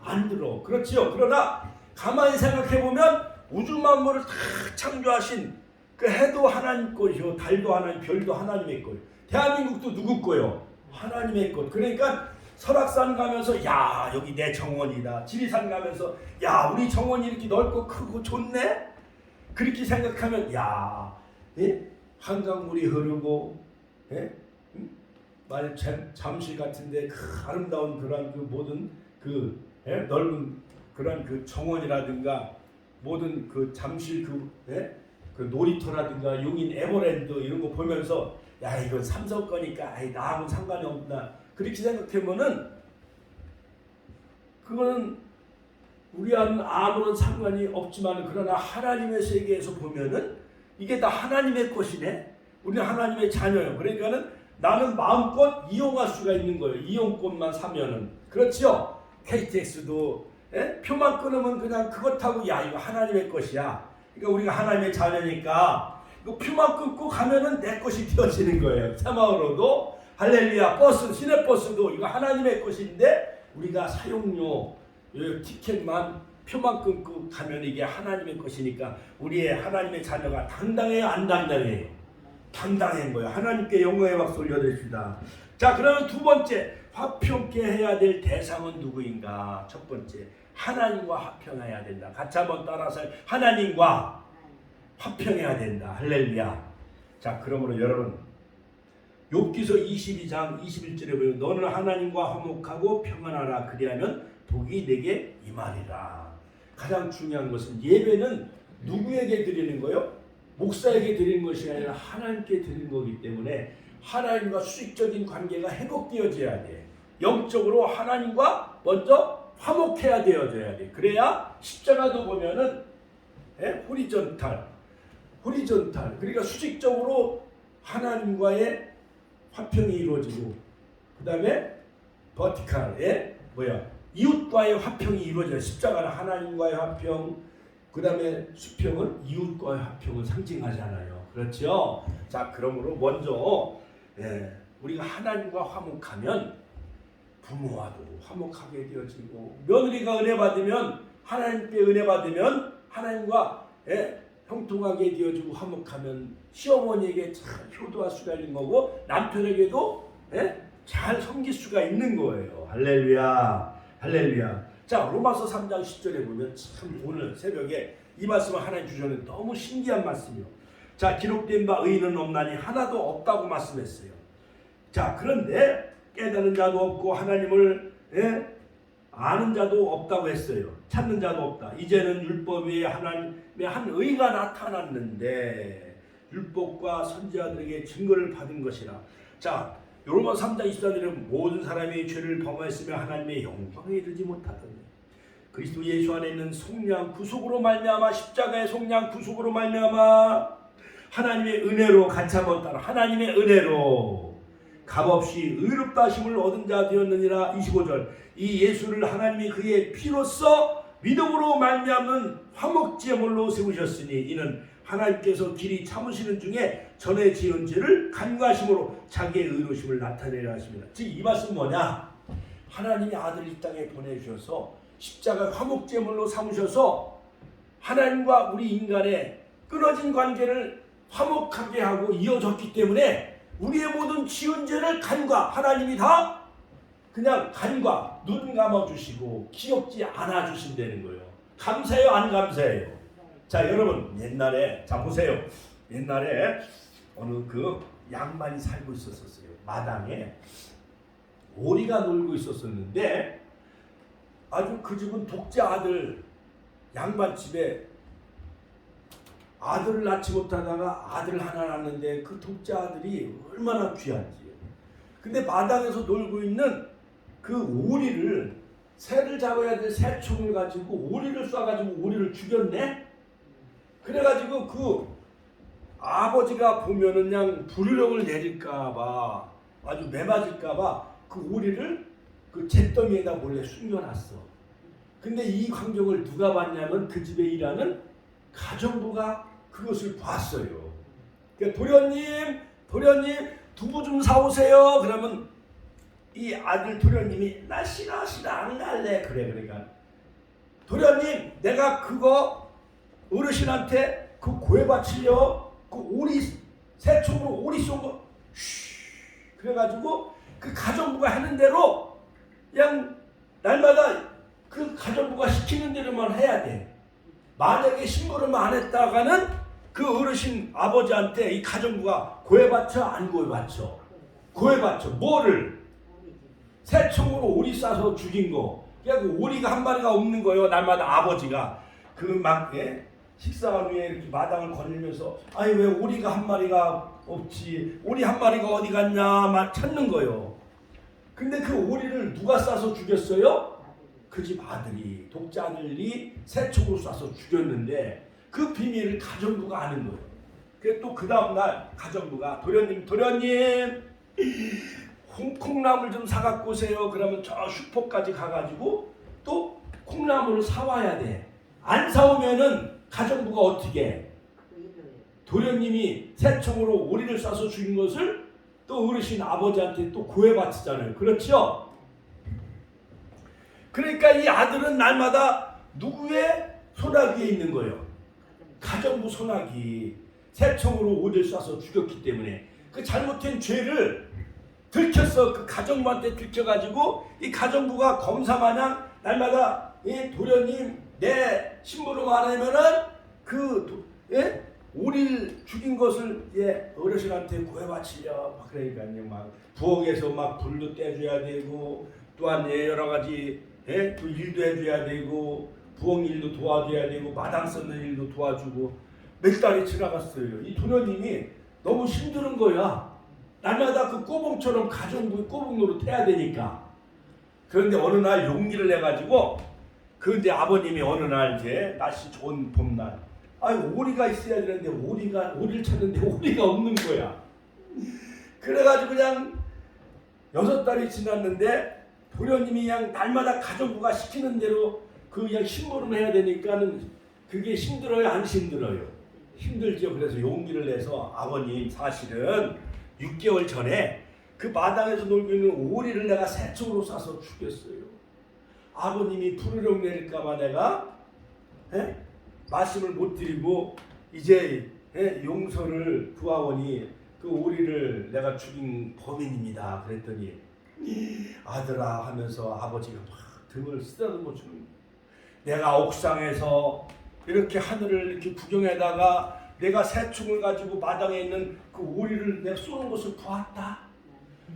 안 들어. 그렇지요. 그러나 가만히 생각해보면 우주 만물을 다 창조하신 그 해도 하나님 것이요, 달도 하나님, 별도 하나님의 것. 대한민국도 누구 거요? 하나님의 것. 그러니까 설악산 가면서 야, 여기 내 정원이다. 지리산 가면서 야, 우리 정원이 이렇게 넓고 크고 좋네. 그렇게 생각하면 야, 한강물이 흐르고, 잠실 같은데 그 아름다운 그런 그 모든 그 넓은 그런 그 정원이라든가 모든 그 잠실 그 놀이터라든가 용인 에버랜드 이런 거 보면서 야, 이건 삼성 거니까 나하고는 상관이 없다. 그렇게 생각하면은 그거는 우리와는 아무런 상관이 없지만 그러나 하나님의 세계에서 보면은 이게 다 하나님의 것이네. 우리는 하나님의 자녀예요. 그러니까는 나는 마음껏 이용할 수가 있는 거예요. 이용권만 사면은. 그렇지요? KTX도 표만 끊으면 그냥 그것 타고 야, 이거 하나님의 것이야. 그러니까 우리가 하나님의 자녀니까 이거 표만 끊고 가면은 내 것이 되어지는 거예요. 새마을호도 할렐루야. 버스, 시내버스도 이거 하나님의 것인데 우리가 사용료 티켓만 표만 끊고 가면 이게 하나님의 것이니까 우리의 하나님의 자녀가 당당해요, 안 당당해요? 당당한 거예요. 하나님께 영광의 박수 올려드립시다. 자, 그러면 두 번째 화평케 해야 될 대상은 누구인가? 첫 번째 하나님과 화평해야 된다. 같이 한번 따라서 하나님과 화평해야 된다. 할렐루야. 자, 그러므로 여러분 욥기서 22장 21절에 보면 너는 하나님과 화목하고 평안하라. 그리하면 복이 내게 임하리라. 가장 중요한 것은 예배는 누구에게 드리는 거요? 목사에게 드리는 것이 아니라 하나님께 드리는 거기 때문에 하나님과 수직적인 관계가 회복되어져야 돼. 영적으로 하나님과 먼저 화목해야 되어져야 돼. 그래야 십자가도 보면은 호리존탈 그러니까 수직적으로 하나님과의 화평이 이루어지고 그 다음에 버티칼에 이웃과의 화평이 이루어져요. 십자가는 하나님과의 화평, 그 다음에 수평은 이웃과의 화평을 상징하잖아요. 그렇죠? 자, 그러므로 먼저 우리가 하나님과 화목하면 부모와도 화목하게 되어지고, 며느리가 은혜 받으면 하나님께 은혜 받으면 하나님과 형통하게 되어지고, 화목하면 시어머니에게 잘 효도할 수가 있는 거고, 남편에게도 잘 섬길 수가 있는 거예요. 할렐루야, 할렐루야. 자, 로마서 3장 10절에 보면 참 오늘 새벽에 이 말씀을 하나님 주셨는데 너무 신기한 말씀이요. 자, 기록된 바 의인은 없나니 하나도 없다고 말씀했어요. 자, 그런데 깨닫는 자도 없고 하나님을 아는 자도 없다고 했어요. 찾는 자도 없다. 이제는 율법 위에 하나님의 한 의가 나타났는데 율법과 선지자들에게 증거를 받은 것이라. 자, 로마 3장 24절은 모든 사람이 죄를 범하였으며 하나님의 영광에 이르지 못하더니 그리스도 예수 안에 있는 속량 구속으로 말미암아, 십자가의 속량 구속으로 말미암아 하나님의 은혜로 가차못 따라 하나님의 은혜로 값없이 의롭다 하심을 얻은 자 되었느니라. 25절 이 예수를 하나님이 그의 피로써 믿음으로 말미암는 화목제물로 세우셨으니 이는 하나님께서 길이 참으시는 중에 전에 지은 죄를 간과하심으로 자기의 의로심을 나타내려 하십니다. 즉 이 말씀 뭐냐? 하나님이 아들 이 땅에 보내주셔서 십자가 화목제물로 삼으셔서 하나님과 우리 인간의 끊어진 관계를 화목하게 하고 이어졌기 때문에 우리의 모든 지은 죄를 간과, 하나님이 다 그냥 간과 눈 감아주시고 기억지 않아주신다는 거예요. 감사해요, 안 감사해요? 자, 여러분 옛날에, 자 보세요. 옛날에 어느 그 양반이 살고 있었어요. 마당에 오리가 놀고 있었는데 아주 그 집은 독자 아들, 양반 집에 아들을 낳지 못하다가 아들 하나 낳았는데 그 독자 아들이 얼마나 귀한지. 근데 마당에서 놀고 있는 그 오리를, 새를 잡아야 될 새총을 가지고 오리를 쏴가지고 오리를 죽였네. 그래가지고 그 아버지가 보면은 그냥 불효령을 내릴까봐, 아주 매맞을까봐 그 오리를 그 잿더미에다 몰래 숨겨놨어. 근데 이 광경을 누가 봤냐면 그 집에 일하는 가정부가 그것을 봤어요. 그러니까 도련님 두부 좀 사오세요. 그러면 이 아들 도련님이 나 싫어 안 갈래. 그러니까 도련님 내가 그거 어르신한테 그 고해 바치려 그 오리 새총으로 오리 쏜 거 그래가지고 그 가정부가 하는 대로 그냥 날마다 그 가정부가 시키는 대로만 해야 돼. 만약에 신고를 안 했다가는 그 어르신 아버지한테 이 가정부가 고해바쳐 안 고해바쳐? 고해바쳐. 뭐를? 새총으로 오리 쏴서 죽인 거. 그냥 그 오리가 한 마리가 없는 거예요. 날마다 아버지가 그 막 식사 후에 이렇게 마당을 거닐면서 아니 왜 오리가 한 마리가 없지? 오리 한 마리가 어디 갔냐? 막 찾는 거예요. 근데 그 오리를 누가 쏴서 죽였어요? 그 집 아들이, 독자 아들이 새총으로 쏴서 죽였는데 그 비밀을 가정부가 아는 거예요. 그래서 또 그 다음날 가정부가 도련님 콩나물 좀 사갖고 오세요. 그러면 저 슈퍼까지 가가지고 또 콩나물을 사와야 돼. 안 사오면은 가정부가 어떻게 해? 도련님이 새총으로 오리를 쏴서 죽인 것을 또 어르신 아버지한테 또 고해바치잖아요. 그렇죠? 그러니까 이 아들은 날마다 누구의 소나기에 있는 거예요? 가정부 소나기. 새총으로 오리를 쏴서 죽였기 때문에 그 잘못된 죄를 들켰어. 그 가정부한테 들켜가지고 이 가정부가 검사마냥 날마다 이 도련님 내 심부름 안 하면은 오리를 죽인 것을 어르신한테 고해바치려. 그러니까요, 막 부엌에서 막 불도 떼줘야 되고 또한 여러 가지 또 일도 해줘야 되고 부엌 일도 도와줘야 되고 마당 쓰는 일도 도와주고 몇 달이 지나갔어요. 이 도련님이 너무 힘든 거야. 날마다 그 꼬봉처럼 가정부 꼬봉 노릇 해야 되니까. 그런데 어느 날 용기를 내가지고 그 이제 아버님이 어느 날 이제 날씨 좋은 봄날 오리가 있어야 되는데 오리를 찾는데 오리가 없는 거야. 그래가지고 그냥 6달이 지났는데 도련님이 그냥 날마다 가정부가 시키는 대로 그냥 심부름 해야 되니까는 그게 힘들어요, 안 힘들어요? 힘들죠. 그래서 용기를 내서 아버님 사실은 6개월 전에 그 마당에서 놀고 있는 오리를 내가 새총으로 쏴서 죽였어요. 아버님이 불효령 내릴까봐 내가 말씀을 못 드리고 이제 용서를 구하오니 그 오리를 내가 죽인 범인입니다. 그랬더니 아들아 하면서 아버지가 막 등을 쓰다듬어 주는 거예요. 내가 옥상에서 이렇게 하늘을 이렇게 구경하다가 내가 새총을 가지고 마당에 있는 그 오리를 내가 쏘는 것을 보았다.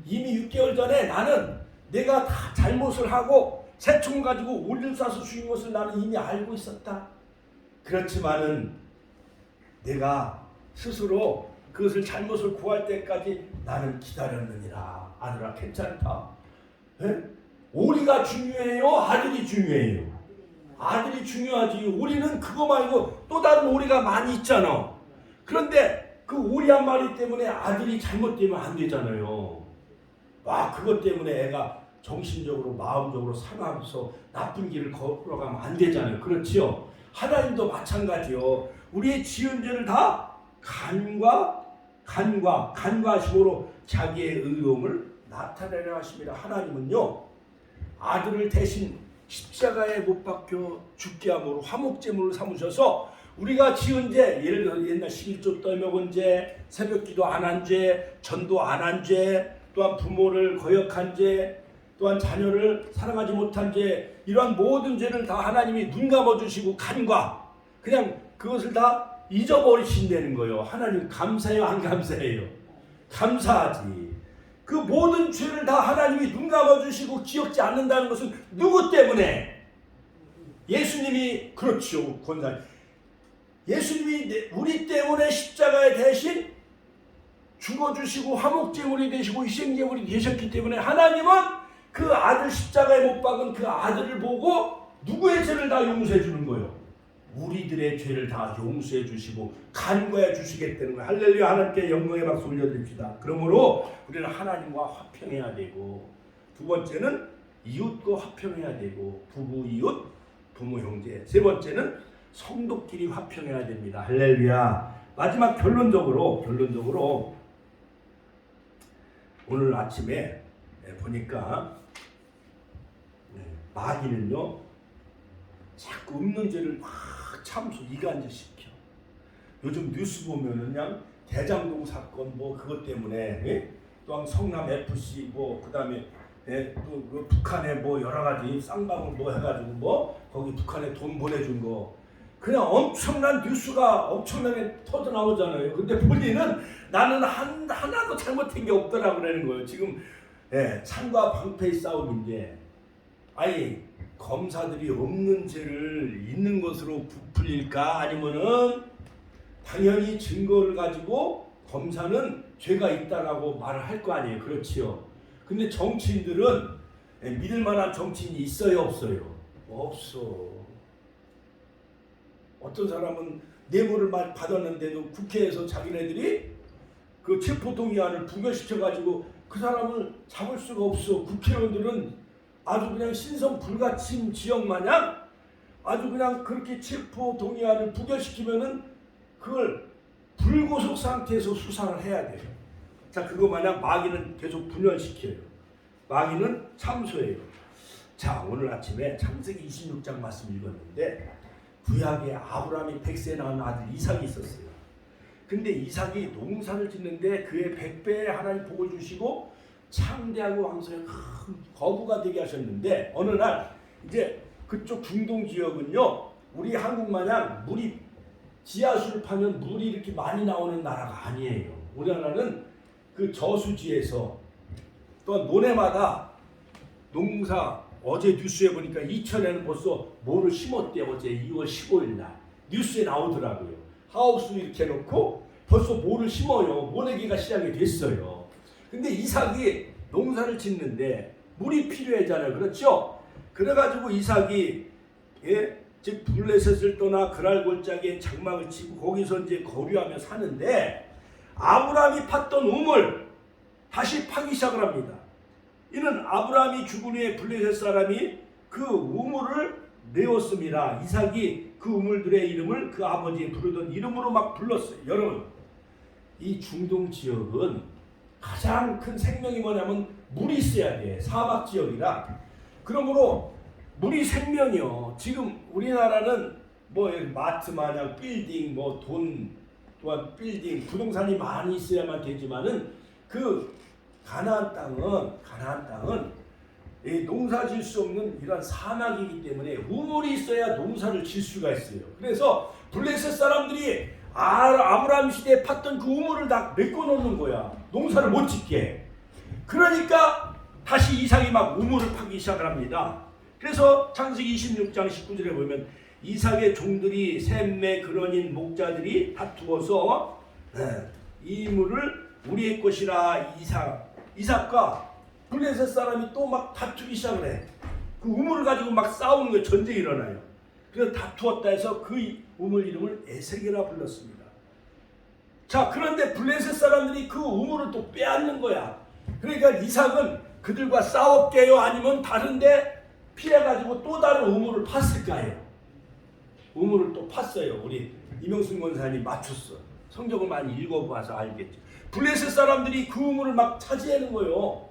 이미 6개월 전에 나는 내가 다 잘못을 하고 새총을 가지고 오리를 쏴서 죽인 것을 나는 이미 알고 있었다. 그렇지만은 내가 스스로 그것을 잘못을 구할 때까지 나는 기다렸느니라. 아들아 괜찮다. 오리가 중요해요? 아들이 중요해요? 아들이 중요하지. 오리는 그거 말고 또 다른 오리가 많이 있잖아. 그런데 그 오리 한 마리 때문에 아들이 잘못되면 안 되잖아요. 그것 때문에 애가 정신적으로 마음적으로 상하면서 나쁜 길을 걸어가면 안 되잖아요. 그렇지요? 하나님도 마찬가지요. 우리의 지은 죄를 다 간과하심으로 자기의 의로움을 나타내려 하십니다. 하나님은요 아들을 대신 십자가에 못 박혀 죽게 함으로 화목제물을 삼으셔서 우리가 지은 죄, 예를 들어 옛날 11조 떠먹은 죄, 새벽기도 안 한 죄, 전도 안 한 죄, 또한 부모를 거역한 죄, 또한 자녀를 사랑하지 못한 죄, 이러한 모든 죄를 다 하나님이 눈 감아주시고 그냥 그것을 다 잊어버리신다는 거예요. 하나님 감사해요, 안 감사해요? 감사하지. 그 모든 죄를 다 하나님이 눈 감아주시고 기억지 않는다는 것은 누구 때문에? 예수님이 그렇죠. 권사님. 예수님이 우리 때문에 십자가에 대신 죽어주시고 화목제물이 되시고 희생제물이 되셨기 때문에 하나님은 그 아들 십자가에 못 박은 그 아들을 보고 누구의 죄를 다 용서해 주는 거예요? 우리들의 죄를 다 용서해 주시고 간과해 주시겠다는 거예요. 할렐루야. 하나님께 영광의 박수 올려드립시다. 그러므로 우리는 하나님과 화평해야 되고, 두 번째는 이웃과 화평해야 되고, 부부 이웃, 부모 형제. 세 번째는 성도끼리 화평해야 됩니다. 할렐루야. 마지막 결론적으로 오늘 아침에 보니까 마귀는요 자꾸 없는 죄를 막 참소 이간질시켜. 요즘 뉴스 보면은 그냥 대장동 사건 뭐 그것 때문에 또한 성남 FC 뭐 그다음에 또 북한에 뭐 여러 가지 쌍방울 뭐 해가지고 뭐 거기 북한에 돈 보내준 거 그냥 엄청난 뉴스가 엄청나게 터져 나오잖아요. 근데 본인은 나는 하나도 잘못된 게 없더라고 그러는 거예요. 지금 창과 방패의 싸움인데 검사들이 없는 죄를 있는 것으로 부풀릴까? 아니면은 당연히 증거를 가지고 검사는 죄가 있다라고 말을 할 거 아니에요. 그렇지요. 근데 정치인들은 믿을 만한 정치인이 있어요, 없어요? 없어. 어떤 사람은 뇌물을 받았는데도 국회에서 자기네들이 그 체포동의안을 부결시켜가지고 그 사람을 잡을 수가 없어. 국회의원들은 아주 그냥 신선 불가침 지역 마냥 아주 그냥 그렇게 체포동의안을 부결시키면은 그걸 불구속 상태에서 수사를 해야 돼요. 자, 그거 마냥 마귀는 계속 분열시켜요. 마귀는 참소해요. 자, 오늘 아침에 창세기 26장 말씀 읽었는데 구약에 아브라함이 100세 낳은 아들 이삭이 있었어요. 근데 이삭이 농사를 짓는데 그의 100배의 하나님 복을 주시고 창대하고 왕성한 큰 거부가 되게 하셨는데 어느 날 이제 그쪽 중동 지역은요 우리 한국 마냥 물이 지하수를 파면 물이 이렇게 많이 나오는 나라가 아니에요. 우리나라는 그 저수지에서 또한 논해마다 농사 어제 뉴스에 보니까 이천에는 벌써 뭐를 심었대. 어제 2월 15일 날 뉴스에 나오더라고요. 하우스 이렇게 해놓고 벌써 뭐를 심어요. 모내기가 시작이 됐어요. 근데 이삭이 농사를 짓는데 물이 필요하잖아요. 그렇죠? 그래가지고 이삭이 즉 블레셋을 떠나 그랄 골짜기에 장막을 치고 거기서 이제 거류하며 사는데 아브라함이 팠던 우물 다시 파기 시작을 합니다. 이는 아브라함이 죽은 후에 블레셋 사람이 그 우물을 메웠습니다. 이삭이 그 우물들의 이름을 그 아버지 부르던 이름으로 막 불렀어요. 여러분, 이 중동 지역은 가장 큰 생명이 뭐냐면 물이 있어야 돼. 사막 지역이라. 그러므로 물이 생명이요. 지금 우리나라는 뭐 마트 마냥 빌딩, 뭐 돈 또한 빌딩, 부동산이 많이 있어야만 되지만은 그 가나안 땅은 농사 질 수 없는 이런 사막이기 때문에 우물이 있어야 농사를 질 수가 있어요. 그래서 블레셋 사람들이 아브라함 시대에 팠던 그 우물을 다 메꿔 놓는 거야. 농사를 못 짓게. 그러니까 다시 이삭이 막 우물을 파기 시작을 합니다. 그래서 창세기 26장 19절에 보면 이삭의 종들이 셈매 그런인 목자들이 다투어서 이 물을 우리의 것이라 이삭과 블레셋 사람이 또 막 다투기 시작을 해. 그 우물을 가지고 막 싸우는 거예요. 전쟁이 일어나요. 그래서 다투었다 해서 그 우물 이름을 에색이라 불렀습니다. 자, 그런데 블레셋 사람들이 그 우물을 또 빼앗는 거야. 그러니까 이삭은 그들과 싸웠게요? 아니면 다른데 피해가지고 또 다른 우물을 팠을까요? 우물을 또 팠어요. 우리 이명순 권사님 맞췄어. 성경을 많이 읽어봐서 알겠죠. 블레셋 사람들이 그 우물을 막 차지하는 거예요.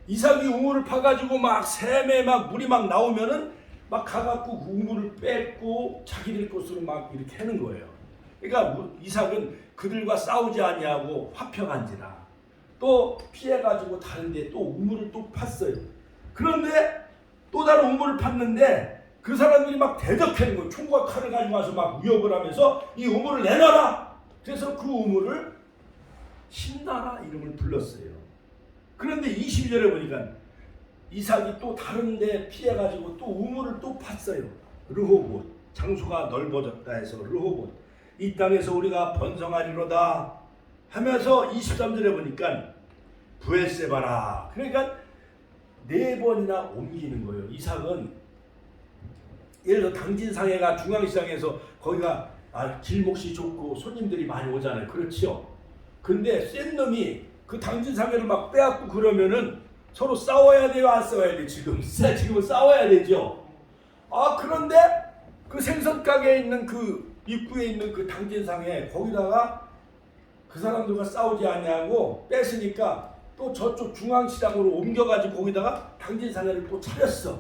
이삭이 우물을 파가지고 막 샘에 막 물이 막 나오면은 막 가갖고 그 우물을 뺏고 자기들 것으로 막 이렇게 하는 거예요. 그러니까 이삭은 그들과 싸우지 아니하고 화평한지라 또 피해가지고 다른데 또 우물을 또 팠어요. 그런데 또 다른 우물을 팠는데 그 사람들이 막 대적하는 거예요. 총과 칼을 가지고 와서 막 위협을 하면서 이 우물을 내놔라. 그래서 그 우물을 신나라 이름을 불렀어요. 그런데 22절에 보니까 이삭이 또 다른데 피해가지고 또 우물을 또 팠어요. 르호봇, 장소가 넓어졌다 해서 르호봇, 이 땅에서 우리가 번성하리로다 하면서 23절에 보니까 부엘세바라. 그러니까 4번이나 옮기는 거예요. 이삭은 예를 들어 당진상해가 중앙시장에서 거기가 길목이 좋고 손님들이 많이 오잖아요. 그렇죠? 근데 센 놈이 그 당진상해를 막 빼앗고 그러면은 서로 싸워야 돼요? 안 싸워야 돼요? 지금은 싸워야 되죠. 그런데 그 생선 가게에 있는 그 입구에 있는 그 당진상해 거기다가 그 사람들과 싸우지 아니하고 뺏으니까 또 저쪽 중앙시장으로 옮겨가지고 거기다가 당진상해를 또 차렸어.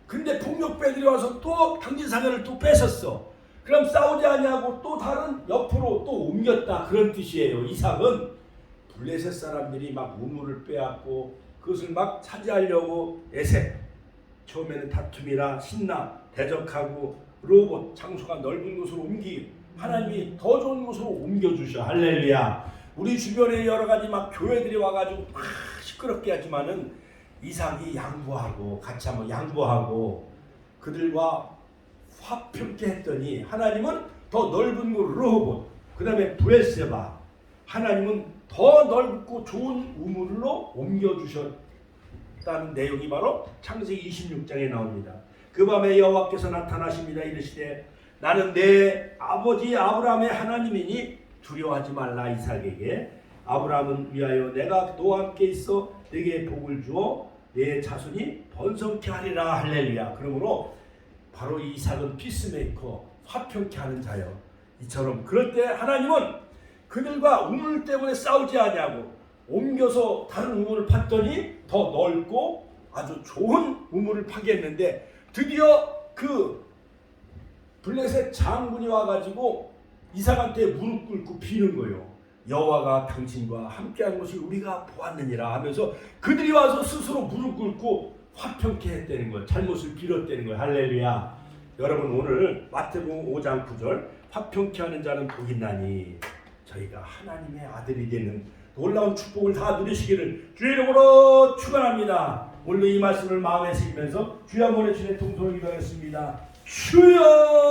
근데 폭력배들이 와서 또 당진상해를 또 뺏었어. 그럼 싸우지 아니하고 또 다른 옆으로 또 옮겼다. 그런 뜻이에요. 이삭은 블레셋 사람들이 막 우물을 빼앗고 그것을 막 차지하려고 에색. 처음에는 다툼이라 신나 대적하고 로봇 장소가 넓은 곳으로 옮기기. 하나님이 더 좋은 곳으로 옮겨주셔. 할렐루야. 우리 주변에 여러 가지 막 교회들이 와가지고 막 시끄럽게 하지만은 이삭이 양보하고 같이 한번 양보하고 그들과 화평케 했더니 하나님은 더 넓은 곳 르호봇, 그 다음에 부엘세바, 하나님은 더 넓고 좋은 우물로 옮겨주셨다는 내용이 바로 창세기 26장에 나옵니다. 그 밤에 여호와께서 나타나십니다. 이르시되 나는 내 아버지 아브라함의 하나님이니 두려워하지 말라. 이삭에게 아브라함은 위하여 내가 너와 함께 있어 내게 복을 주어 내 자손이 번성케 하리라. 할렐루야. 그러므로 바로 이삭은 피스메이커, 화평케 하는 자요. 이처럼 그럴 때 하나님은 그들과 우물 때문에 싸우지 아니하고 옮겨서 다른 우물을 팠더니 더 넓고 아주 좋은 우물을 파게 했는데 드디어 그 블레셋 장군이 와가지고 이삭한테 무릎 꿇고 비는 거예요. 여호와가 당신과 함께한 것을 우리가 보았느니라 하면서 그들이 와서 스스로 무릎 꿇고 화평케 했다는 거예요. 잘못을 빌었다는 거예요. 할렐루야. 여러분 오늘 마태복음 5장 9절 화평케 하는 자는 복이 있나니 저희가 하나님의 아들이 되는 놀라운 축복을 다 누리시기를 주의 이름으로 축원합니다. 오늘 이 말씀을 마음에 새기면서 주여 한번 주의 통성을 기도하겠습니다. 주여